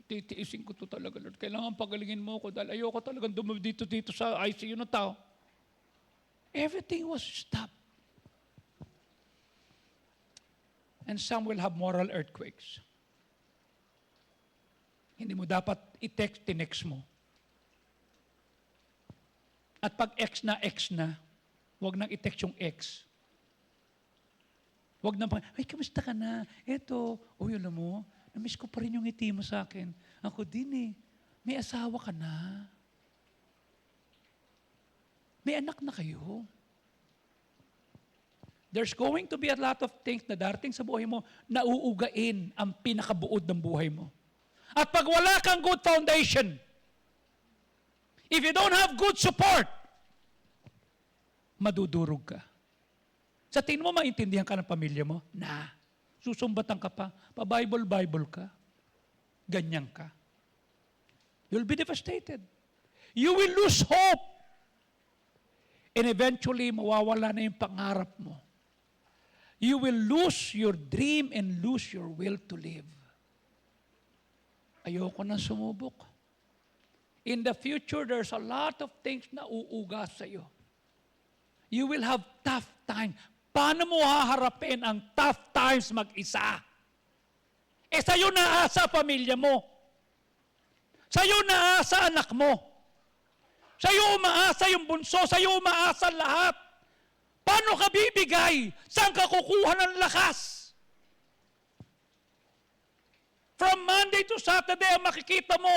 titiisin ko to talaga, Lord. Kailangan pagalingin mo ako dahil ayoko talagang dito sa ICU na tao. Everything was stopped. And some will have moral earthquakes. Hindi mo dapat tinext mo. At pag X na, huwag nang i-text yung X. Huwag nang, ay, kamusta ka na? Eto, yun mo, na-miss ko pa rin yung ngiti mo sa akin. Ako din may asawa ka na. May anak na kayo. There's going to be a lot of things na darating sa buhay mo na uugain ang pinakabuod ng buhay mo. At pag wala kang good foundation, if you don't have good support, madudurog ka. Sa tingin mo, maintindihan ka ng pamilya mo? Susumbatan ka pa. Pa-Bible ka. ganyan ka. You'll be devastated. You will lose hope. And eventually, mawawala na yung pangarap mo. You will lose your dream and lose your will to live. Ayoko nang sumubok. In the future, there's a lot of things na uugas sa iyo. You will have tough times. Paano mo haharapin ang tough times mag-isa? Sa'yo naasa pamilya mo. Sa'yo naasa anak mo. Sa'yo umaasa yung bunso. Sa'yo umaasa lahat. Paano ka bibigay? Saan ka kukuha ng lakas? From Monday to Saturday, makikita mo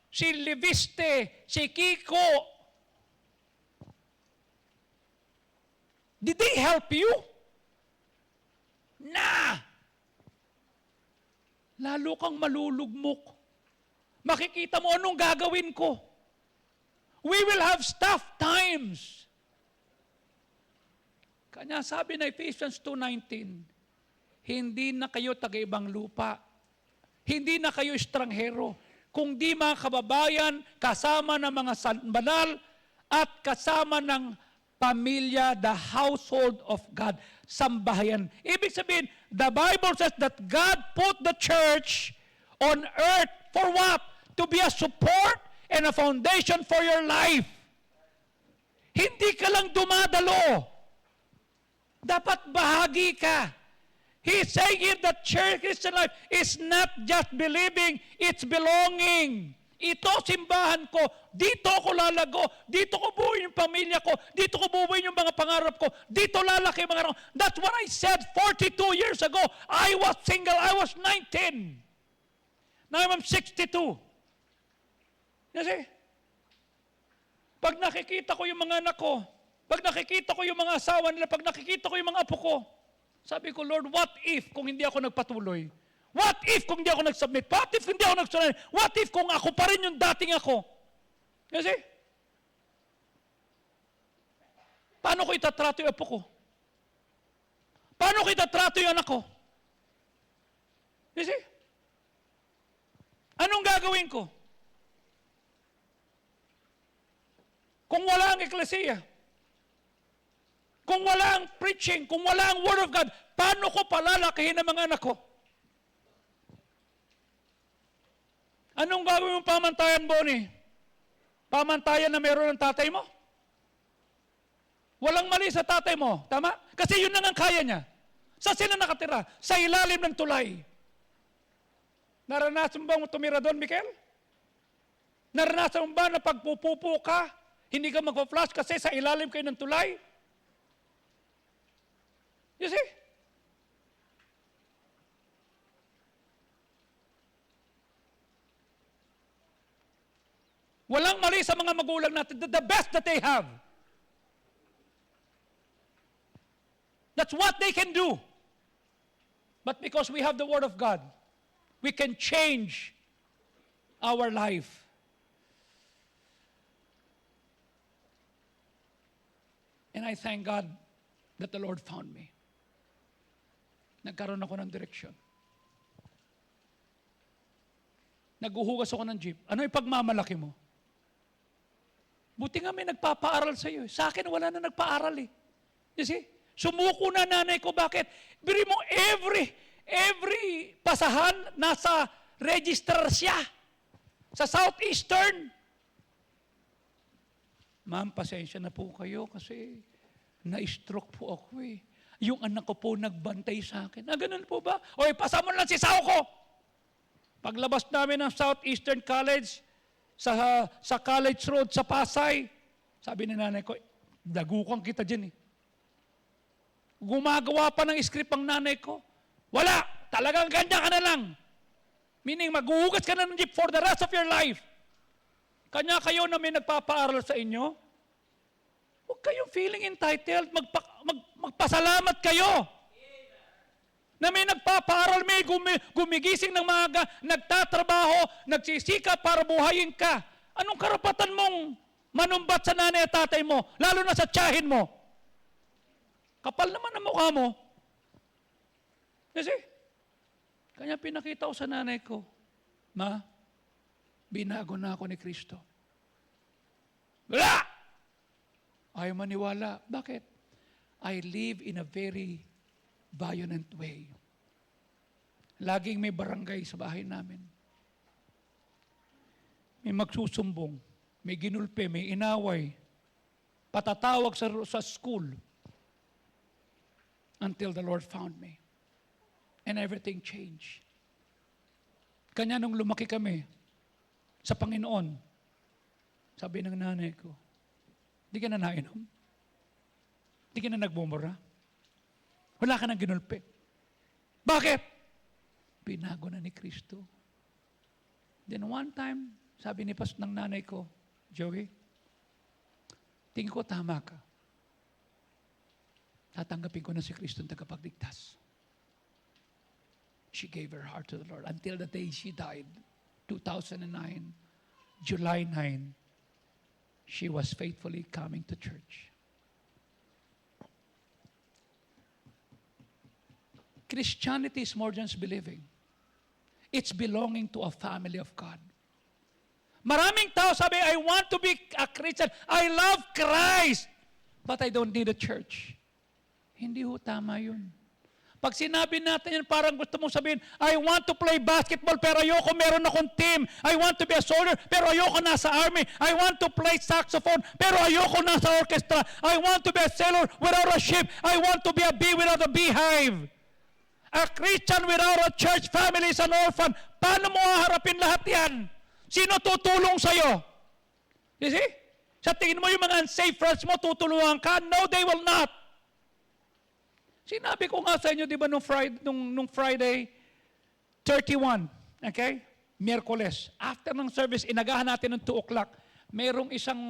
si Leviste, si Kiko. Did they help you? Nah! Lalo kang malulugmok. Makikita mo anong gagawin ko. We will have tough times. Kanya sabi na Ephesians 2:19, hindi na kayo taga-ibang lupa. Hindi na kayo estranghero. Kung di mga kababayan, kasama ng mga banal at kasama ng pamilya, the household of God, sambahayan. Ibig sabihin, the Bible says that God put the church on earth for what? To be a support and a foundation for your life. Hindi ka lang dumadalo. Dapat bahagi ka. He's saying here that church Christian life is not just believing, it's belonging. Ito simbahan ko, dito ako lalago, dito ko buuin yung pamilya ko, dito ko buuin yung mga pangarap ko, dito lalaki yung mga pangarap. That's what I said 42 years ago. I was single, I was 19. Now I'm 62. You see? Pag nakikita ko yung mga anak ko, pag nakikita ko yung mga asawa nila, pag nakikita ko yung mga apo ko, sabi ko, Lord, what if kung hindi ako nagpatuloy? What if kung hindi ako nag-submit? What if hindi ako nag-submit? What if kung ako pa rin yung dating ako? You see? Paano ko itatrato yung apo ko? Paano ko itatrato yung anak ko? You see? Anong gagawin ko? Kung wala ang eklesiya, kung wala ang preaching, kung wala ang Word of God, paano ko palalakihin ang mga anak ko? Anong gagawin mong pamantayan, Bonnie? Pamantayan na meron ng tatay mo? Walang mali sa tatay mo, tama? Kasi yun lang ang kaya niya. Saan sila nakatira? Sa ilalim ng tulay. Naranasan mo bang tumira doon, Mikel? Naranasan mo ba na pagpupupo ka, hindi ka magpa-flash kasi sa ilalim kayo ng tulay? You see? Walang mali sa mga magulang natin. The best that they have. That's what they can do. But because we have the Word of God, we can change our life. And I thank God that the Lord found me. Nagkaroon ako ng direksyon. Naghuhugas ako ng jeep. Ano yung pagmamalaki mo? Buti nga may nagpapaaral sa iyo. Sa akin, wala na nagpaaral eh. You see? Sumuko na nanay ko. Bakit? Biri mo, every pasahan, nasa register siya. Sa Southeastern. Ma'am, pasensya na po kayo kasi na-stroke po ako eh. Yung anak ko po nagbantay sa akin. Ganun po ba? O ipasa mo lang si Sao ko. Paglabas namin ng Southeastern College, sa College Road sa Pasay, sabi ni nanay ko, dagukan kita dyan eh. Gumagawa pa ng script ang nanay ko. Wala! Talagang ganyan ka na lang. Meaning, maghuhugas ka na ng jeep for the rest of your life. Kanya kayo na may nagpapaaral sa inyo, huwag kayong feeling entitled. Magpasalamat kayo. Na may nagpapaaral, may gumigising ng maaga, nagtatrabaho, nagsisikap para buhayin ka. Anong karapatan mong manumbat sa nanay at tatay mo, lalo na sa tiyahin mo? Kapal naman ang mukha mo. Kasi, kanya pinakita ko sa nanay ko, Ma, binago na ako ni Kristo. Wala! Ayaw maniwala. Bakit? I live in a very violent way. Laging may barangay sa bahay namin. May magsusumbong, may ginulpe, may inaway, patatawag sa school until the Lord found me. And everything changed. Kanya nung lumaki kami sa Panginoon, sabi ng nanay ko, di ka na nainom? Di ka na nagmumura? Wala ka nang ginulpe. Bakit? Binago na ni Kristo. Then one time, sabi ni Pastor ng nanay ko, Joey, tingin ko tama ka. Tatanggapin ko na si Kristo ang tagapagligtas. She gave her heart to the Lord until the day she died, 2009, July 9, she was faithfully coming to church. Christianity is more than just believing. It's belonging to a family of God. Maraming tao sabi, I want to be a Christian. I love Christ. But I don't need a church. Hindi ho tama yun. Pag sinabi natin yan, parang gusto mong sabihin, I want to play basketball, pero ayoko meron akong team. I want to be a soldier, pero ayoko nasa army. I want to play saxophone, pero ayoko nasa orchestra. I want to be a sailor without a ship. I want to be a bee without a beehive. A Christian without a church family is an orphan. Paano mo haharapin lahat yan? Sino tutulong sa'yo? You see? Sa tingin mo yung mga unsafe friends mo, tutulungan ka? No, they will not. Sinabi ko nga sa inyo, di ba, nung Friday 31, okay? Miyerkules. After ng service, inagahan natin ng 2 o'clock. Merong isang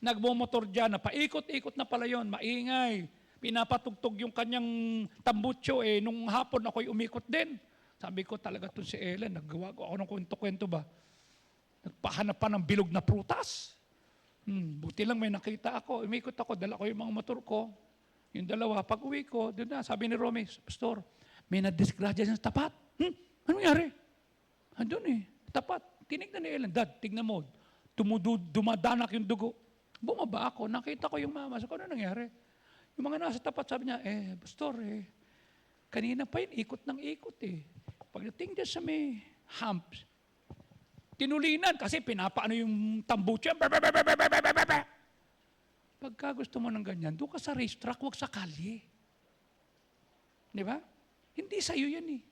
nagmumotor dyan na paikot-ikot na pala yun, maingay. Pinapatugtog yung kanyang tambutso. Nung hapon ako'y umikot din. Sabi ko talaga to si Ellen, naggawa ako ng kwento-kwento ba? Nagpahanap pa ng bilog na prutas. Buti lang may nakita ako. Umikot ako, dala ko yung mga motor ko. Yung dalawa, pag uwi ko, doon na, sabi ni Romy, Pastor, may nadisgrasya sa tapat. Ano nangyari? Andun tapat. Tinignan ni Ellen, Dad, tignan mo. Dumadanak yung dugo. Bumaba ako, nakita ko yung mama. Sabi ko, ano nangyari? Yung mga nasa tapat, sabi niya, Pastor, kanina pa yun, ikot ng ikot Pagdating dyan sa may humps, tinulinan kasi pinapaano yung tambucho. Pagka gusto mo ng ganyan, doon ka sa racetrack, huwag sa kalye. Di ba? Hindi sa'yo yan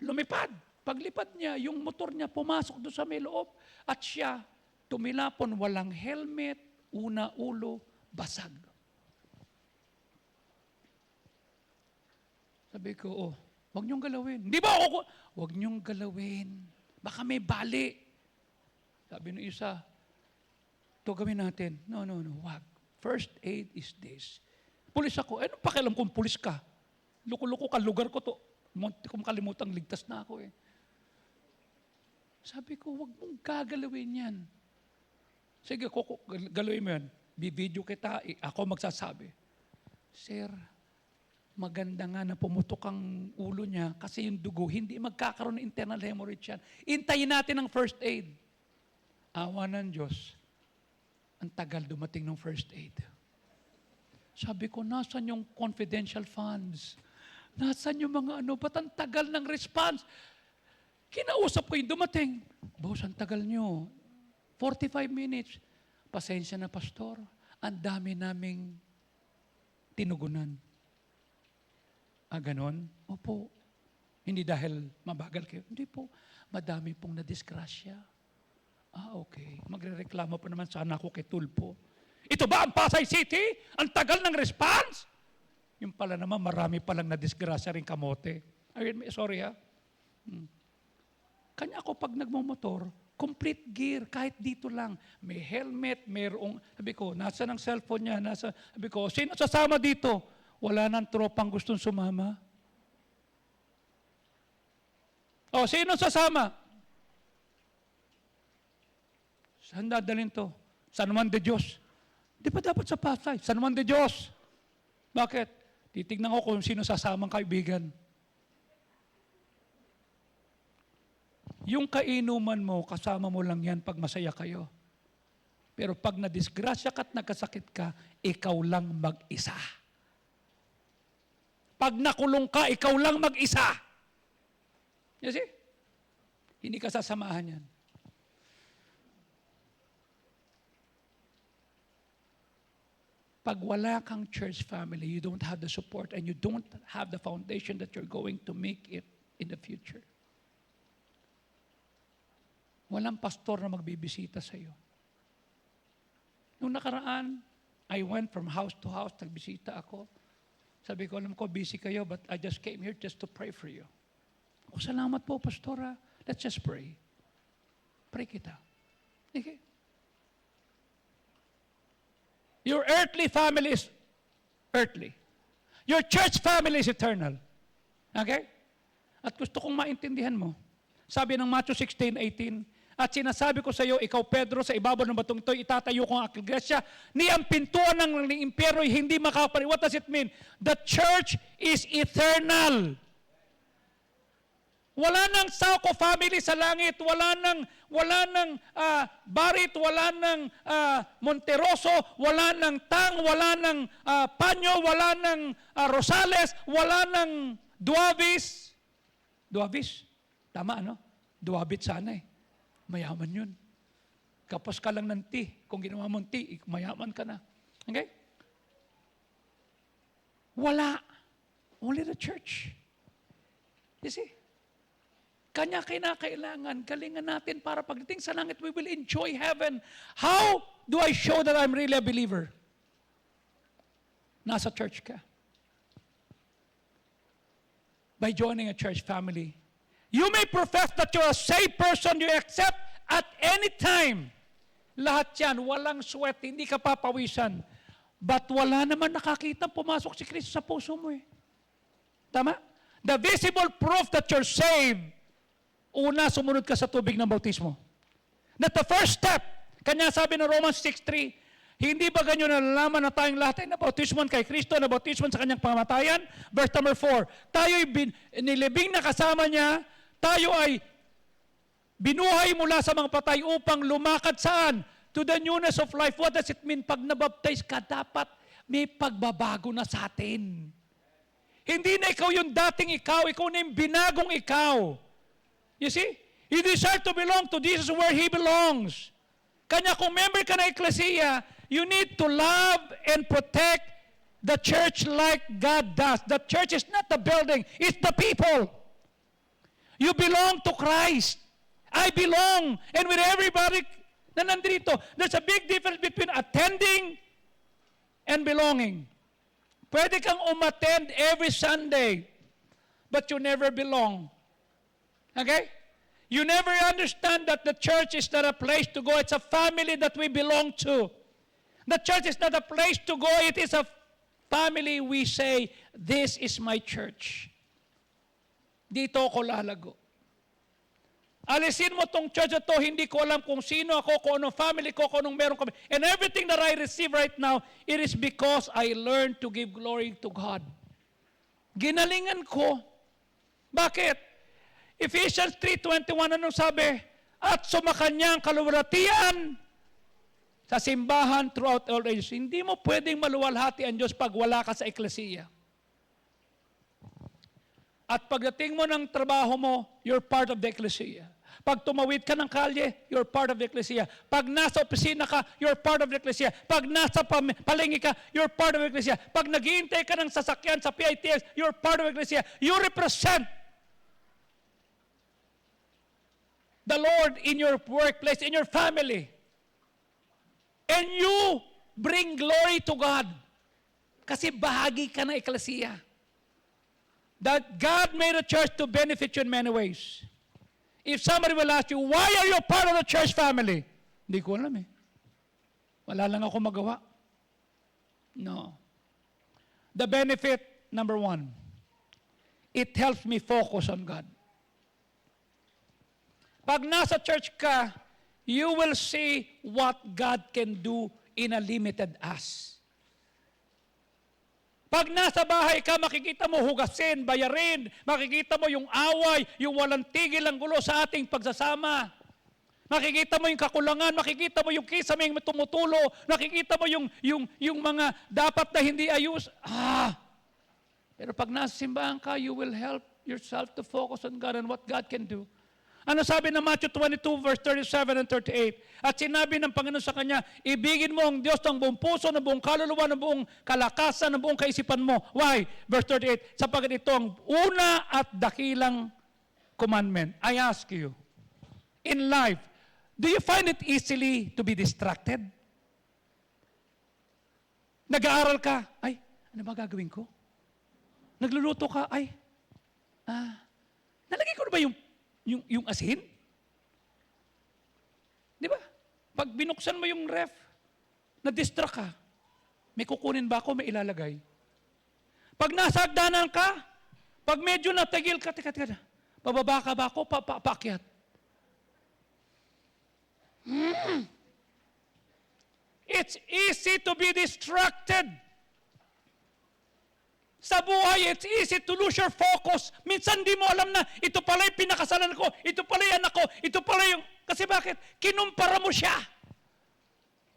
lumipad. Paglipad niya, yung motor niya pumasok doon sa may loob at siya tumilapon, walang helmet, ulo, basag. Sabi ko, huwag niyong galawin. Hindi ba ako? Huwag niyong galawin. Baka may bali. Sabi ng isa, ito gawin natin. No, wag. First aid is this. Pulis ako. Anong pakialam kung pulis ka? Luko-luko ka, lugar ko to. Munti kong kalimutang ligtas na ako Sabi ko, wag mong gagalawin yan. Sige, galawin mo yan. Bibidyo kita, ako magsasabi. Sir, maganda nga na pumutok ang ulo niya kasi yung dugo, hindi magkakaroon ng internal hemorrhage yan. Intayin natin ang first aid. Awa ng Diyos. Ang tagal dumating ng first aid. Sabi ko, nasan yung confidential funds? Nasan yung mga ba't ang tagal ng response? Kinausap ko yung dumating. Boss, ang tagal nyo. 45 minutes. Pasensya na, Pastor. Ang dami naming tinugunan. Ganon? Opo. Hindi dahil mabagal kayo. Hindi po. Madami pong nadisgrasya. Okay. Magrereklamo pa naman sana ako kay Tulpo. Ito ba ang Pasay City? Ang tagal ng response? Yung pala naman, marami palang nadisgrasya rin kamote. Sorry Kanya ako pag nagmumotor, complete gear, kahit dito lang. May helmet, mayroong, sabi ko, nasa ng cellphone niya, sabi ko, sino sasama dito? Wala nang tropang gustong sumama. Sino sasama? Saan dadalhin to? San Juan de Dios. Di ba dapat sa Pasay? San Juan de Dios. Bakit? Titignan ko kung sino sasamang kaibigan. Yung kainuman mo, kasama mo lang yan pag masaya kayo. Pero pag nadisgrasya ka at nagkasakit ka, ikaw lang mag-isa. Pag nakulong ka, ikaw lang mag-isa. You see? Hindi ka sasamahan yan. Pag wala kang church family, you don't have the support and you don't have the foundation that you're going to make it in the future. Walang pastor na magbibisita sa iyo. Nung nakaraan, I went from house to house, nagbisita ako. Sabi ko, alam ko, busy kayo, but I just came here just to pray for you. O, salamat po, pastora. Let's just pray. Pray kita. Okay? Your earthly family is earthly. Your church family is eternal. Okay? At gusto kong maintindihan mo. Sabi ng Matthew 16:18, at sinasabi ko sa iyo, ikaw Pedro, sa ibabaw ng batong ito, itatayo ko ang aking iglesia, ni ang pintuan ng impyerno ay hindi makapari. What does it mean? The church is eternal. Wala nang Sauco family sa langit, wala nang Barit, wala nang Monteroso, wala nang Tang, wala nang Panyo, wala nang Rosales, wala nang Duavis. Duavis? Tama, no? Duabit sana eh. Mayaman yun. Kapos ka lang ng tea. Kung ginawa mong tea, mayaman ka na. Okay? Wala. Only the church. You see? Kanya kinakailangan, galingan natin para pagdating sa langit, we will enjoy heaven. How do I show that I'm really a believer? Nasa church ka. By joining a church family. You may profess that you're a saved person, you accept at any time. Lahat yan, walang sweat, hindi ka papawisan. But wala naman nakakita pumasok si Kristo sa puso mo eh. Tama? The visible proof that you're saved, una, sumunod ka sa tubig ng bautismo. That the first step, kanya sabi ng Romans 6:3, hindi ba ganyo nalalaman na tayong lahat ay nabautismon kay Kristo, nabautismon sa kanyang pamatayan? Verse number 4, tayo'y nilibing na kasama niya, tayo ay binuhay mula sa mga patay upang lumakad saan? To the newness of life. What does it mean? Pag nabaptize ka, dapat may pagbabago na sa atin. Hindi na ikaw yung dating ikaw na yung binagong ikaw. You see? You desire to belong to Jesus where He belongs. Kanya kung member ka ng Ecclesia, you need to love and protect the church like God does. The church is not the building, it's the people. You belong to Christ. I belong. And with everybody na nandito, there's a big difference between attending and belonging. Pwede kang umattend every Sunday, but you never belong. Okay? You never understand that the church is not a place to go. It's a family that we belong to. The church is not a place to go. It is a family we say, this is my church. Dito ako lalago. Alisin mo tong church na to, hindi ko alam kung sino ako, kung anong family ko, kung anong meron kami. And everything that I receive right now, it is because I learned to give glory to God. Ginalingan ko. Bakit? Ephesians 3:21, anong sabi? At sumakanya ang kaluwalhatian sa simbahan throughout all ages. Hindi mo pwedeng maluwalhati ang Diyos pag wala ka sa eklesiya. At pagdating mo ng trabaho mo, you're part of the eklesiya. Pag tumawid ka ng kalye, you're part of the eklesiya. Pag nasa opisina ka, you're part of the eklesiya. Pag nasa palengke ka, you're part of the eklesiya. Pag naghihintay ka ng sasakyan sa PITS, you're part of the eklesiya. You represent the Lord in your workplace, in your family. And you bring glory to God. Kasi bahagi ka ng eklesiya. That God made a church to benefit you in many ways. If somebody will ask you, why are you part of the church family? Hindi ko alam eh. Wala lang ako magawa. No. The benefit, number one, it helps me focus on God. Pag nasa church ka, you will see what God can do in a limited us. Pag nasa bahay ka, makikita mo hugasin, bayarin, makikita mo yung away, yung walang tigil ang gulo sa ating pagsasama. Makikita mo yung kakulangan, makikita mo yung kisaming tumutulo, nakikita mo yung mga dapat na hindi ayos. Pero pag nasa simbahan ka, you will help yourself to focus on God and what God can do. Ano sabi ng Matthew 22, verse 37 and 38? At sinabi ng Panginoon sa kanya, ibigin mo ang Diyos ng buong puso, ng buong kaluluwa, ng buong kalakasan, ng buong kaisipan mo. Why? Verse 38, sapagkat ito ang una at dakilang commandment. I ask you, in life, do you find it easily to be distracted? Nag-aaral ka, ay, ano ba gagawin ko? Nagluluto ka, ay, nalagay ko na ba yung asin? Di ba? Pag binuksan mo yung ref, na-distract ka, may kukunin ba ako, may ilalagay? Pag nasa hagdanan ka, pag medyo natagil ka, teka, bababa ka ba ako, paakyat? It's easy to be distracted. Sa buhay, it's easy to lose your focus. Minsan di mo alam na ito pala yung pinakasalan ko, ito pala yung anak ko, ito pala yung... Kasi bakit? Kinumpara mo siya.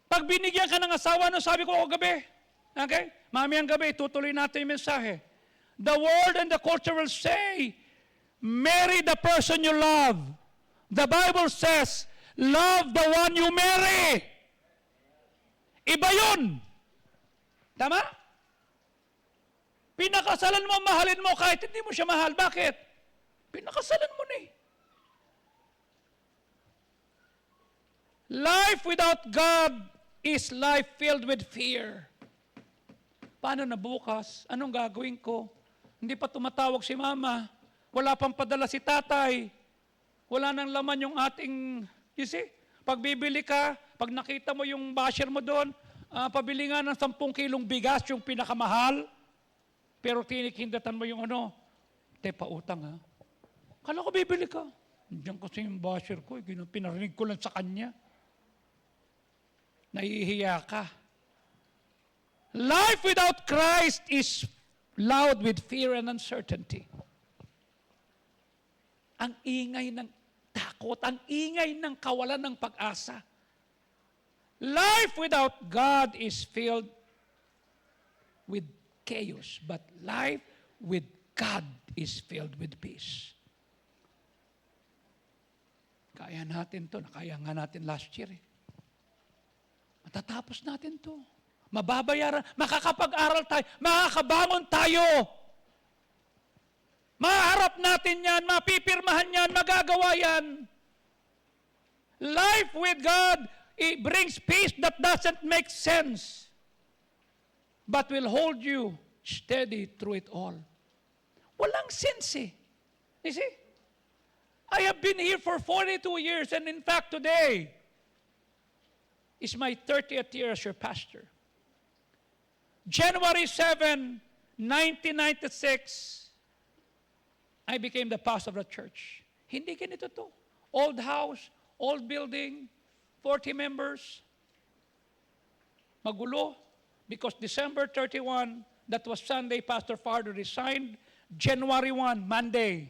Pag binigyan ka ng asawa, no, sabi ko gabi, okay? Mamayang gabi, tutuloy natin yung mensahe. The world and the culture will say, marry the person you love. The Bible says, love the one you marry. Iba yun. Tama? Pinakasalan mo, mahalin mo kahit hindi mo siya mahal. Bakit? Pinakasalan mo na eh. Life without God is life filled with fear. Paano na bukas? Anong gagawin ko? Hindi pa tumatawag si mama. Wala pang padala si tatay. Wala nang laman yung ating, you see? Pag bibili ka, pag nakita mo yung basher mo doon, pabili nga ng 10 kilong bigas, yung pinakamahal. Pero tinikindatan mo yung pautang ha. Kala ko bibili ka. Diyan kasi yung basher ko, pinarinig ko lang sa kanya. Nahihiya ka. Life without Christ is loud with fear and uncertainty. Ang ingay ng takot, ang ingay ng kawalan ng pag-asa. Life without God is filled with chaos, but life with God is filled with peace. Kaya natin to, nakaya nga natin last year eh. Matatapos natin to. Mababayaran, makakapag-aral tayo, makakabangon tayo. Maharap natin yan, mapipirmahan yan, magagawa yan. Life with God, it brings peace that doesn't make sense, but will hold you steady through it all. Walang sense eh. You see? I have been here for 42 years, and in fact today is my 30th year as your pastor. January 7, 1996, I became the pastor of the church. Hindi ganito to. Old house, old building, 40 members. Magulo. Because December 31, that was Sunday, Pastor Fardo resigned. January 1, Monday.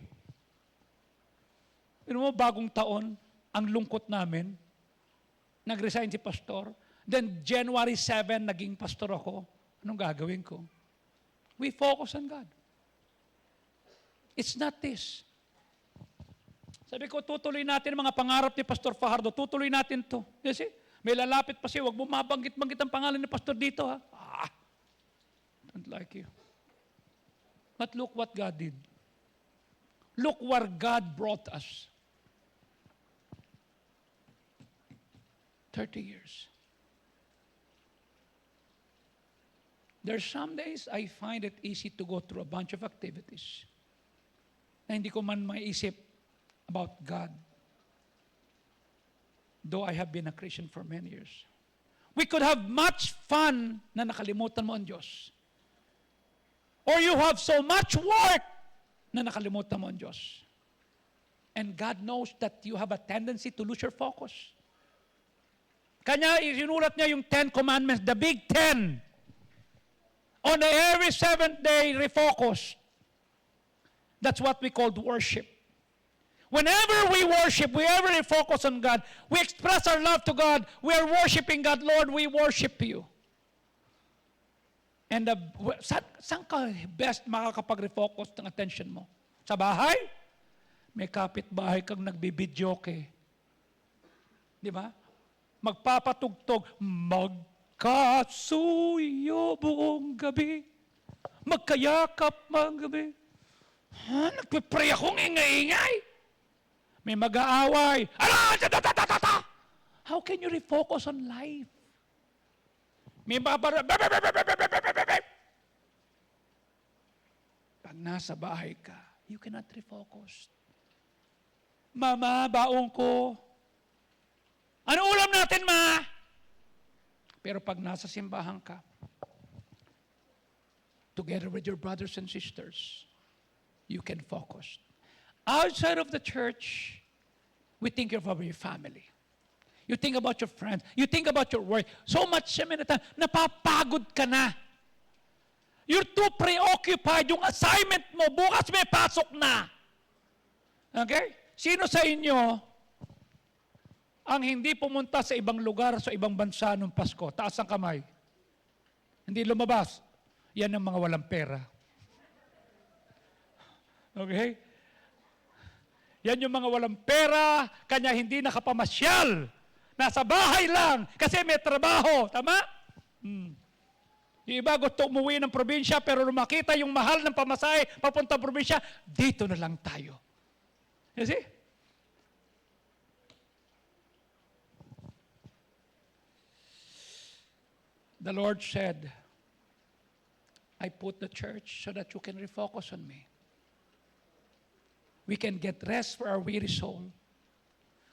You know, bagong taon, ang lungkot namin. Nag-resign si Pastor. Then January 7, naging pastor ako. Anong gagawin ko? We focus on God. It's not this. Sabi ko, tutuloy natin mga pangarap ni Pastor Fajardo. Tutuloy natin to. You see? May lalapit pa siya, huwag mo mabanggit-banggit ang pangalan ni Pastor dito ha. Don't like you. But look what God did. Look where God brought us. 30 years. There's some days I find it easy to go through a bunch of activities na hindi ko man maiisip about God. Though I have been a Christian for many years. We could have much fun na nakalimutan mo ang Diyos. Or you have so much work na nakalimutan mo ang Diyos. And God knows that you have a tendency to lose your focus. Kanya, isinulat niya yung 10 Commandments, the big 10. On every seventh day, refocus. That's what we call worship. Whenever we worship, whenever we focus on God, we express our love to God, we are worshiping God. Lord, we worship you. And saan ka best makakapag-refocus ng attention mo? Sa bahay? May kapitbahay kang nagbibidyoke. Di ba? Magpapatugtog, magkasuyo buong gabi, magkayakap gabi. Nagpipray akong ingay-ingay. May mag-aaway. How can you refocus on life? May pag nasa bahay ka, you cannot refocus. Mama, baong ko. Ano ulam natin, ma? Pero pag nasa simbahan ka, together with your brothers and sisters, you can focus. Outside of the church, we think of your family. You think about your friends. You think about your work. So much, napapagod ka na. You're too preoccupied. Yung assignment mo, bukas may pasok na. Okay? Sino sa inyo ang hindi pumunta sa ibang lugar, sa ibang bansa nung Pasko? Taas ang kamay. Hindi lumabas. Yan ang mga walang pera. Okay? Yan yung mga walang pera, kanya hindi nakapamasyal. Nasa bahay lang, kasi may trabaho. Tama? Yung iba gusto umuwi ng probinsya, pero nung makita yung mahal ng pamasahe papunta probinsya, dito na lang tayo. You see? The Lord said, I put the church so that you can refocus on me. We can get rest for our weary soul.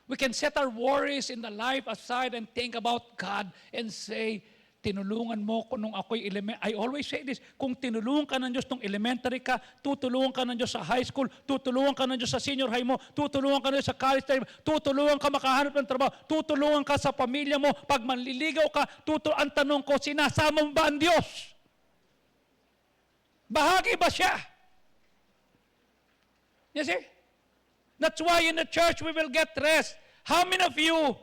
We can set our worries in the life aside and think about God and say, tinulungan mo ko nung ako'y I always say this, kung tinulungan ka ng Diyos nung elementary ka, tutulungan ka ng Diyos sa high school, tutulungan ka ng Diyos sa senior high mo, tutulungan ka ng Diyos sa college time, tutulungan ka makahanap ng trabaho, tutulungan ka sa pamilya mo, pag manliligaw ka, ang tanong ko, sinasama mo ba ang Diyos? Bahagi ba siya? You see? That's why in the church we will get rest. How many of you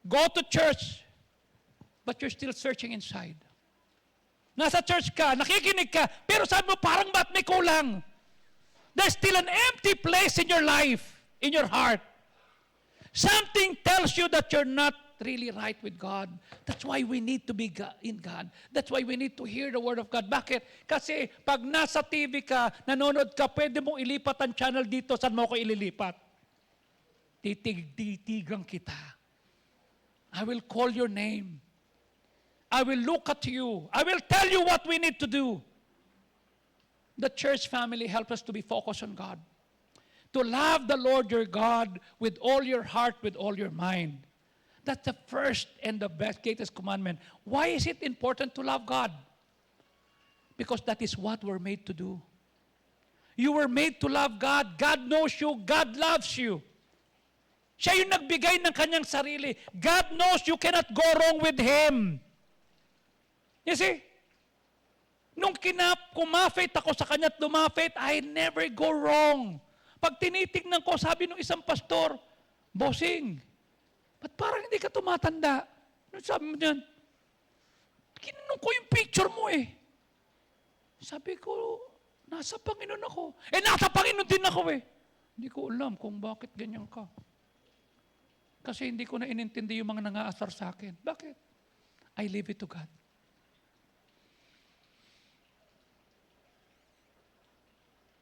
go to church but you're still searching inside? Nasa church ka, nakikinig ka, pero sabi mo parang ba't may kulang? There's still an empty place in your life, in your heart. Something tells you that you're not really right with God. That's why we need to be in God. That's why we need to hear the Word of God. Bakit? Kasi pag nasa TV ka, nanonood ka, pwede mong ilipat ang channel dito, saan mo ko ililipat? Titigang kita. I will call your name. I will look at you. I will tell you what we need to do. The church family help us to be focused on God. To love the Lord your God with all your heart, with all your mind. That's the first and the best, greatest commandment. Why is it important to love God? Because that is what we're made to do. You were made to love God. God knows you. God loves you. Siya yung nagbigay ng kanyang sarili. God knows you cannot go wrong with Him. You see? Nung kumafit ako sa kanya at lumafit, I never go wrong. Pag tinitignan ko, sabi ng isang pastor, bossing, ba't parang hindi ka tumatanda? Ano sabi mo niyan? Kinanong ko yung picture mo eh. Sabi ko, nasa Panginoon ako. Nasa Panginoon din ako eh. Hindi ko alam kung bakit ganyan ka. Kasi hindi ko na inintindi yung mga nangaasar sa akin. Bakit? I leave it to God.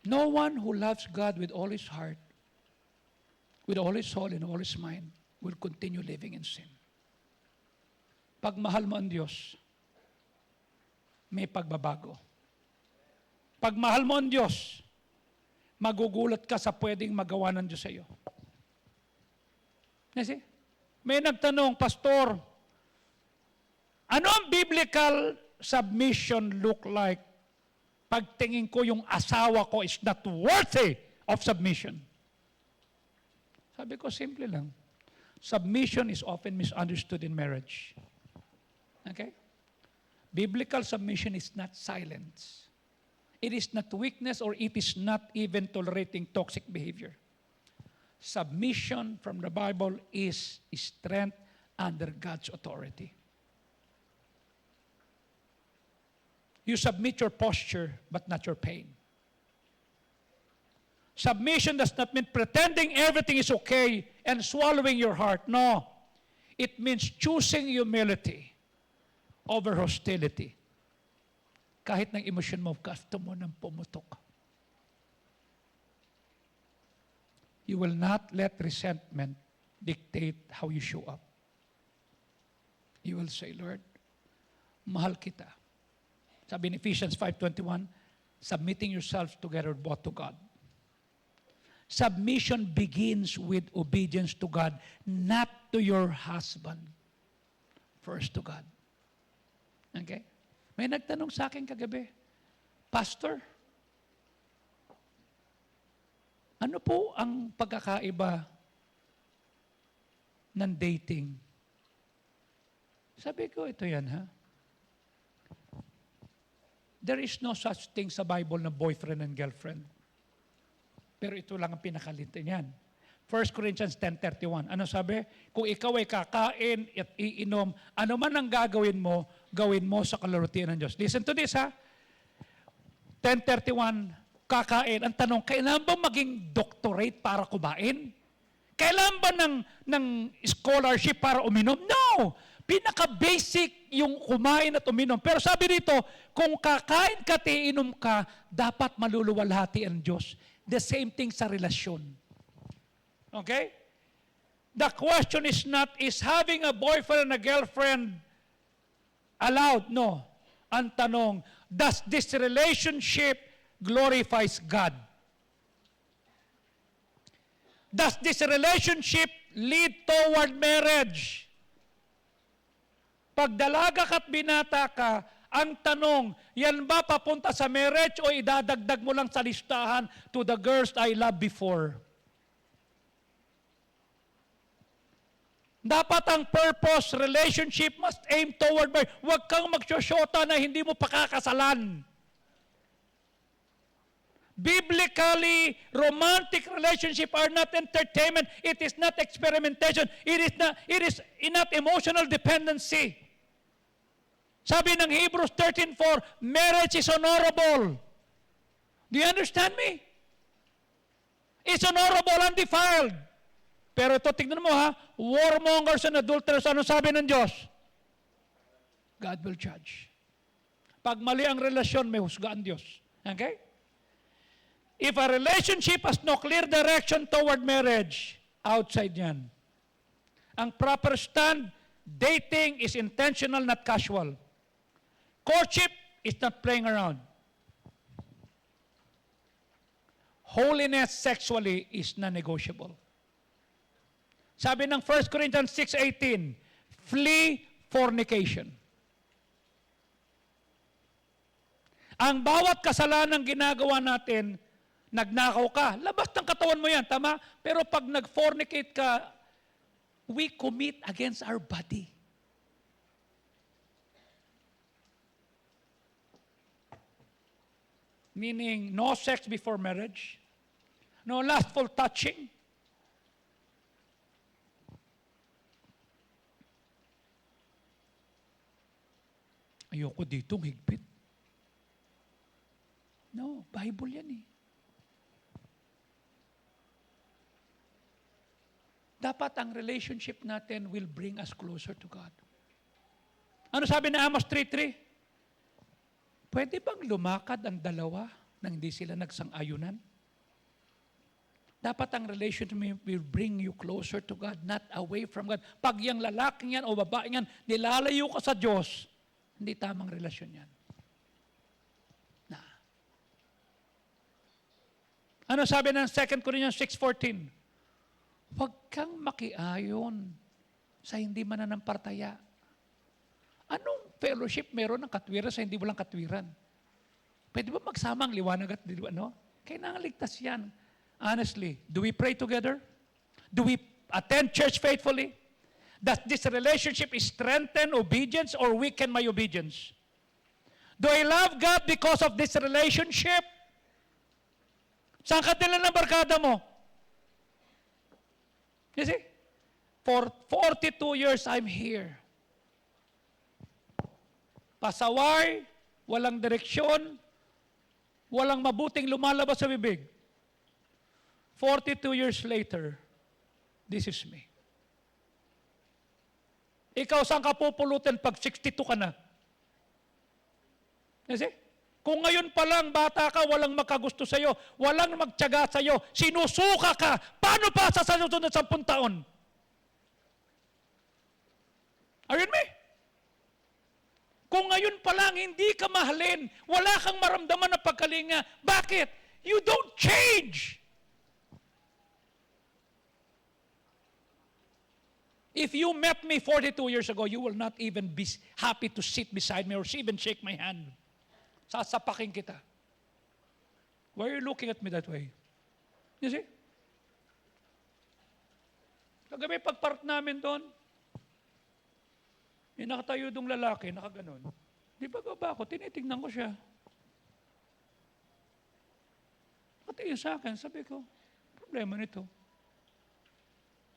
No one who loves God with all his heart, with all his soul and all his mind, will continue living in sin. Pag mahal mo ang Diyos, may pagbabago. Pag mahal mo ang Diyos, magugulat ka sa pwedeng magawa ng Diyos sa iyo. May nagtanong, Pastor, ano ang biblical submission look like? Pagtingin ko yung asawa ko is not worthy of submission. Sabi ko, simple lang. Submission is often misunderstood in marriage. Okay? Biblical submission is not silence. It is not weakness, or it is not even tolerating toxic behavior. Submission from the Bible is strength under God's authority. You submit your posture, but not your pain. Submission does not mean pretending everything is okay and swallowing your heart. No. It means choosing humility over hostility. Kahit ng emosyon mo, gusto mo nang pumutok. You will not let resentment dictate how you show up. You will say, Lord, mahal kita. Sabi in Ephesians 5:21, submitting yourselves together both to God. Submission begins with obedience to God, not to your husband. First to God. Okay? May nagtanong sa akin kagabi, Pastor, ano po ang pagkakaiba ng dating? Sabi ko, ito yan ha. There is no such thing sa Bible na boyfriend and girlfriend. Pero ito lang ang pinakalintin niyan. 1 Corinthians 10:31. Ano sabi? Kung ikaw ay kakain at iinom, ano man ang gagawin mo sa kalulutian ng Diyos. Listen to this ha. 10:31, kakain. Ang tanong, kailan ba maging doctorate para kumain? Kailan ba ng scholarship para uminom? No! Pinaka-basic yung kumain at uminom. Pero sabi dito, kung kakain ka at iinom ka, dapat maluluwalhati ang Diyos. The same thing sa relasyon. Okay? The question is not, is having a boyfriend and a girlfriend allowed? No. Ang tanong, does this relationship glorifies God? Does this relationship lead toward marriage? Pag dalaga ka't binata ka, ang tanong, yan ba papunta sa marriage o idadagdag mo lang sa listahan to the girls I loved before? Dapat ang purpose, relationship must aim toward marriage. Huwag kang magsosyota na hindi mo pakakasalan. Biblically, romantic relationship are not entertainment. It is not experimentation. It is not emotional dependency. Sabi ng Hebrews 13:4, marriage is honorable. Do you understand me? It's honorable, undefiled. Pero ito, tignan mo ha, warmongers and adulterers, ano sabi ng Diyos? God will judge. Pag mali ang relasyon, may husga ang Diyos. Okay? If a relationship has no clear direction toward marriage, outside yan. Ang proper stand, dating is intentional, not casual. Courtship is not playing around. Holiness sexually is non-negotiable. Sabi ng 1 Corinthians 6:18, flee fornication. Ang bawat kasalanan ginagawa natin, nagnakaw ka, labas ng katawan mo yan, tama? Pero pag nag-fornicate ka, we commit against our body. Meaning, no sex before marriage, no lustful touching, ayoko ditong higpit. No, Bible yan eh. Dapat ang relationship natin will bring us closer to God. Ano sabi na Amos 3:3? Pwede bang lumakad ang dalawa nang hindi sila nagsang-ayunan? Dapat ang relationship will bring you closer to God, not away from God. Pag yung lalaking yan o babaeng yan, nilalayo ka sa Diyos, hindi tamang relasyon yan. Ano sabi ng 2 Corinthians 6:14? Huwag kang makiayon sa hindi mananampalataya. Anong fellowship meron ng katwiran sa hindi walang katwiran? Pwede ba magsama ang liwanag at ano? Kailangan ligtas yan. Honestly, do we pray together? Do we attend church faithfully? Does this relationship strengthen obedience or weaken my obedience? Do I love God because of this relationship? Saan ka din ng barkada mo? You see? For 42 years, I'm here. Pasaway, walang direksyon, walang mabuting lumalabas sa bibig. 42 years later, this is me. Ikaw saan ka pupulutin pag 62 ka na? You see? Kung ngayon pa lang, bata ka, walang makagusto sa'yo, walang magtiyaga sa'yo, sinusuka ka, paano pa sa susunod 10 taon? Are you with me? Kung ngayon pa lang, hindi ka mahalin, wala kang maramdaman na pagkalinga, bakit? You don't change. If you met me 42 years ago, you will not even be happy to sit beside me or even shake my hand. Sasapakin kita. Why are you looking at me that way? You see? Kagabi pagpark namin doon, may nakatayo dong lalaki, nakaganon. Di ba baba ako, tinitignan ko siya. Nakatingin sa akin, sabi ko, problema nito.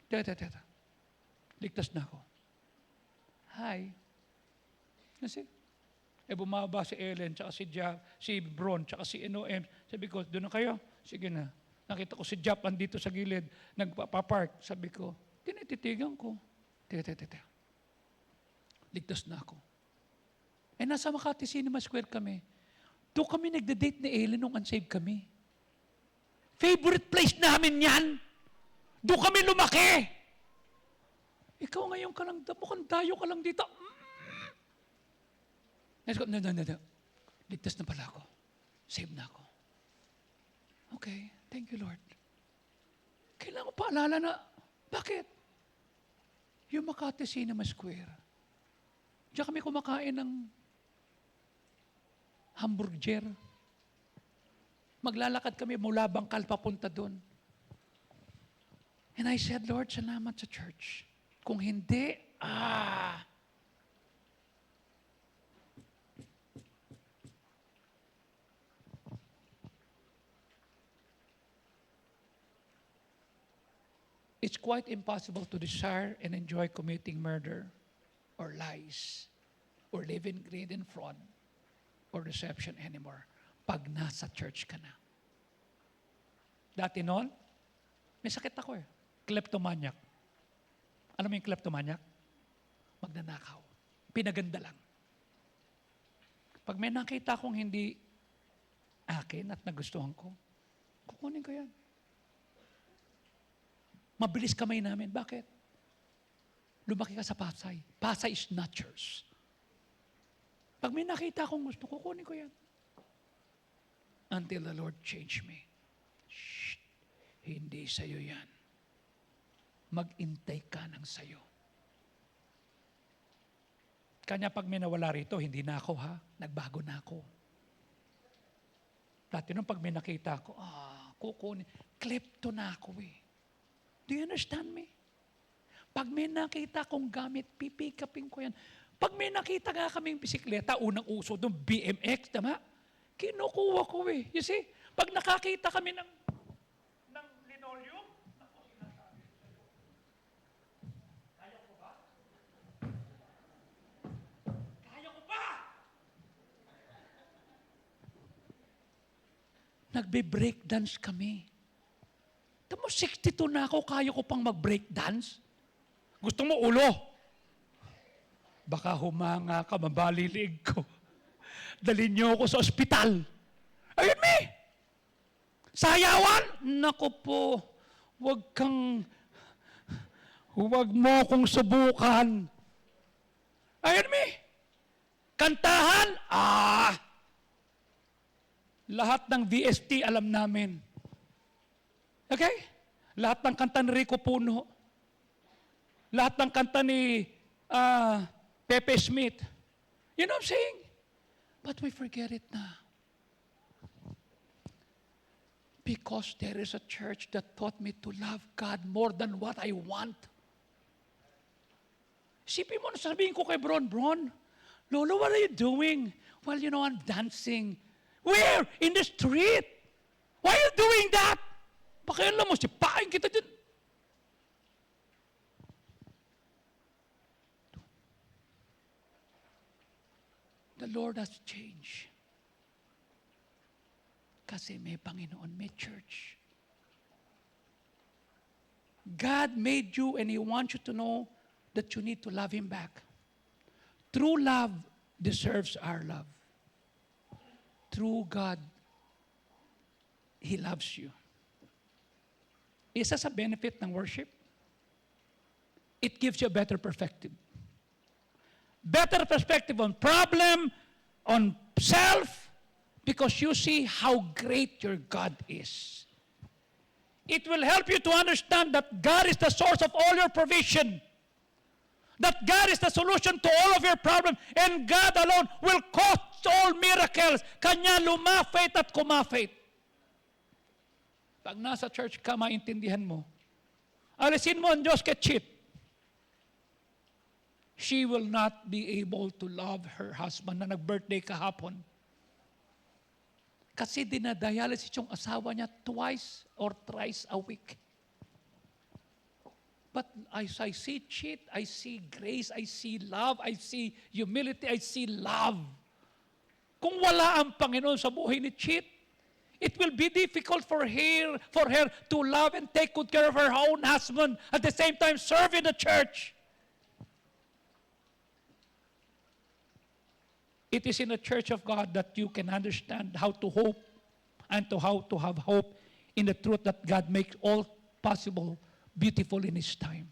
Teta. Ligtas na ako. Hi. You see? Bumaba si Ellen, tsaka si Bron, tsaka si NOM. Sabi ko, doon na kayo? Sige na. Nakita ko si Jap andito sa gilid, nagpapark. Sabi ko, tinititigan ko. Teka. Ligtas na ako. Nasa Makati Cinema Square kami. Doon kami nagde-date ni Ellen nung unsaved kami. Favorite place namin yan. Doon kami lumaki. Ikaw ngayon ka lang, mukhang dayo ka lang dito. No. Ligtas na pala ako. Save na ako. Okay, thank you, Lord. Kailangan ko paalala na, bakit? Yung Makati Cinema Square. Diyan kami kumakain ng hamburger. Maglalakad kami mula Bangkal papunta doon. And I said, Lord, salamat sa church. Kung hindi, it's quite impossible to desire and enjoy committing murder or lies or living greed and fraud or deception anymore pag nasa church ka na. Dati noon, may sakit ako kleptomaniac. Alam mo yung kleptomaniac? Magnanakaw. Pinaganda lang. Pag may nakita akong hindi akin at nagustuhan ko, kukunin ko yan. Mabilis kamay namin. Bakit? Lumaki ka sa Pasay. Pasay is not yours. Pag may nakita akong gusto, kukunin ko yan. Until the Lord change me. Shh, hindi sa'yo yan. Mag-intay ka ng sa'yo. Kanya pag may nawala rito, hindi na ako nagbago na ako. Dati nung pag may nakita ako, kukunin. Klepto na ako Do you understand me? Pag may nakita kong gamit, pipikapin ko yan. Pag may nakita nga kaming bisikleta, unang uso doon, BMX, tama? Kinukuha ko You see? Pag nakakita kami ng linoleum, ako sinasabi. Kaya ko ba? Kaya ko ba? Nagbe-breakdance kami. Tamo, 62 na ako, kaya ko pang mag-breakdance? Gusto mo ulo? Baka humanga ka, mabalilig ko. Dalhin niyo ako sa ospital. Ayun me! Sayawan? Naku po, huwag mo kong subukan. Ayun me! Kantahan? Lahat ng VST alam namin. Okay? Lahat ng kanta ni Rico Puno. Lahat ng kanta ni Pepe Smith. You know what I'm saying? But we forget it na. Because there is a church that taught me to love God more than what I want. Isipin mo, sabihin ko kay Bron, Lolo, what are you doing? Well, I'm dancing. Where? In the street. Why are you doing that? Pakialam mo, sipain kita dyan. The Lord has changed. Kasi may Panginoon, may church. God made you and He wants you to know that you need to love Him back. True love deserves our love. True God, He loves you. Isa sa benefit ng worship, it gives you a better perspective. Better perspective on problem, on self, because you see how great your God is. It will help you to understand that God is the source of all your provision. That God is the solution to all of your problems. And God alone will cause all miracles. Kanya lumafit at kumafit. Pag nasa church ka, maintindihan mo. Alisin mo ang Diyos kay cheat. She will not be able to love her husband na nag-birthday kahapon. Kasi dinadialysis yung asawa niya twice or thrice a week. But as I see cheat, I see grace, I see love, I see humility, I see love. Kung wala ang Panginoon sa buhay ni cheat, it will be difficult for her to love and take good care of her own husband, at the same time serve in the church. It is in the church of God that you can understand how to hope and how to have hope in the truth that God makes all possible beautiful in His time.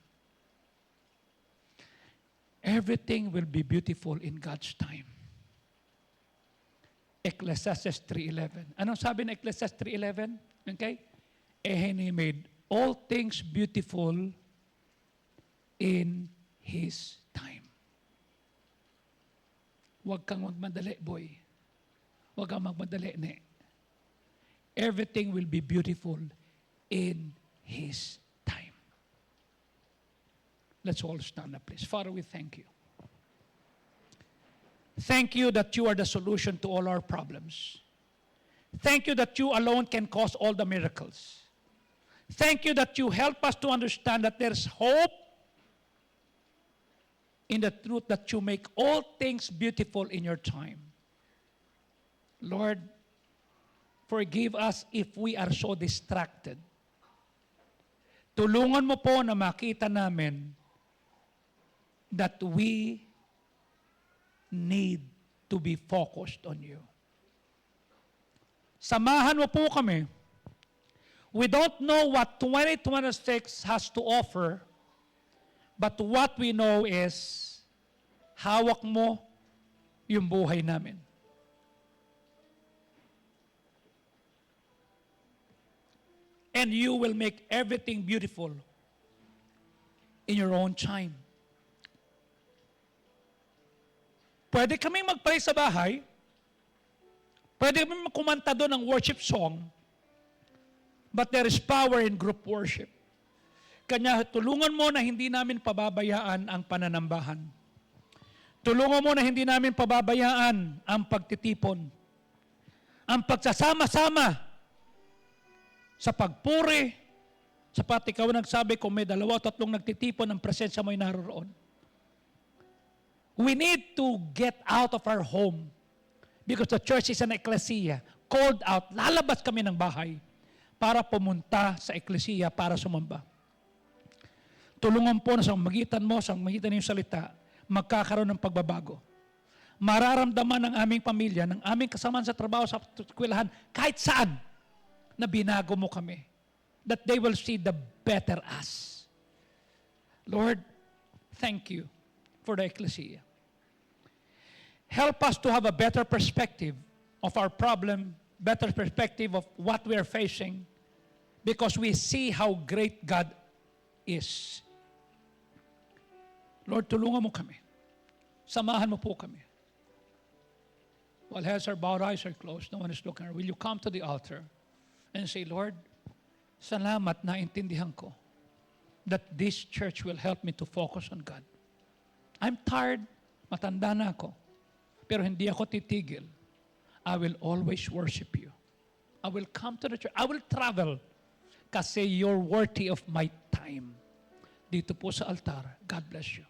Everything will be beautiful in God's time. Ecclesiastes 3:11. Anong sabi ng Ecclesiastes 3:11? Okay? And He made all things beautiful in His time. Huwag kang magmadali, boy. Huwag kang magmadali, ne. Everything will be beautiful in His time. Let's all stand up, please. Father, we thank you. Thank you that you are the solution to all our problems. Thank you that you alone can cause all the miracles. Thank you that you help us to understand that there's hope in the truth that you make all things beautiful in your time. Lord, forgive us if we are so distracted. Tulungan mo po na makita namin that we need to be focused on you. Samahan mo po kami. We don't know what 2026 has to offer, but what we know is, hawak mo yung buhay namin. And you will make everything beautiful in your own time. Pwede kaming mag-pray sa bahay. Pwede kaming kumanta doon ng worship song. But there is power in group worship. Kanya tulungan mo na hindi namin pababayaan ang pananambahan. Tulungan mo na hindi namin pababayaan ang pagtitipon. Ang pagsasama-sama sa pagpuri, sapat ikaw nagsabi kung may 2 o 3 nagtitipon, ang presensya mo'y naroon. We need to get out of our home because the church is an ecclesia. Called out, lalabas kami ng bahay para pumunta sa ecclesia para sumamba. Tulungan po na sa magitan mo, sa magitan ng salita, magkakaroon ng pagbabago. Mararamdaman ng aming pamilya, ng aming kasamahan sa trabaho, sa eskwelahan, kahit saan, na binago mo kami. That they will see the better us. Lord, thank you for the ecclesia. Help us to have a better perspective of our problem, better perspective of what we are facing, because we see how great God is. Lord, tulungan mo kami. Samahan mo po kami. While heads are bowed, eyes are closed, no one is looking. Will you come to the altar and say, Lord, salamat na intindihan ko that this church will help me to focus on God. I'm tired, matanda na ako. Pero hindi ako titigil. I will always worship you. I will come to the church. I will travel kasi you're worthy of my time. Dito po sa altar. God bless you.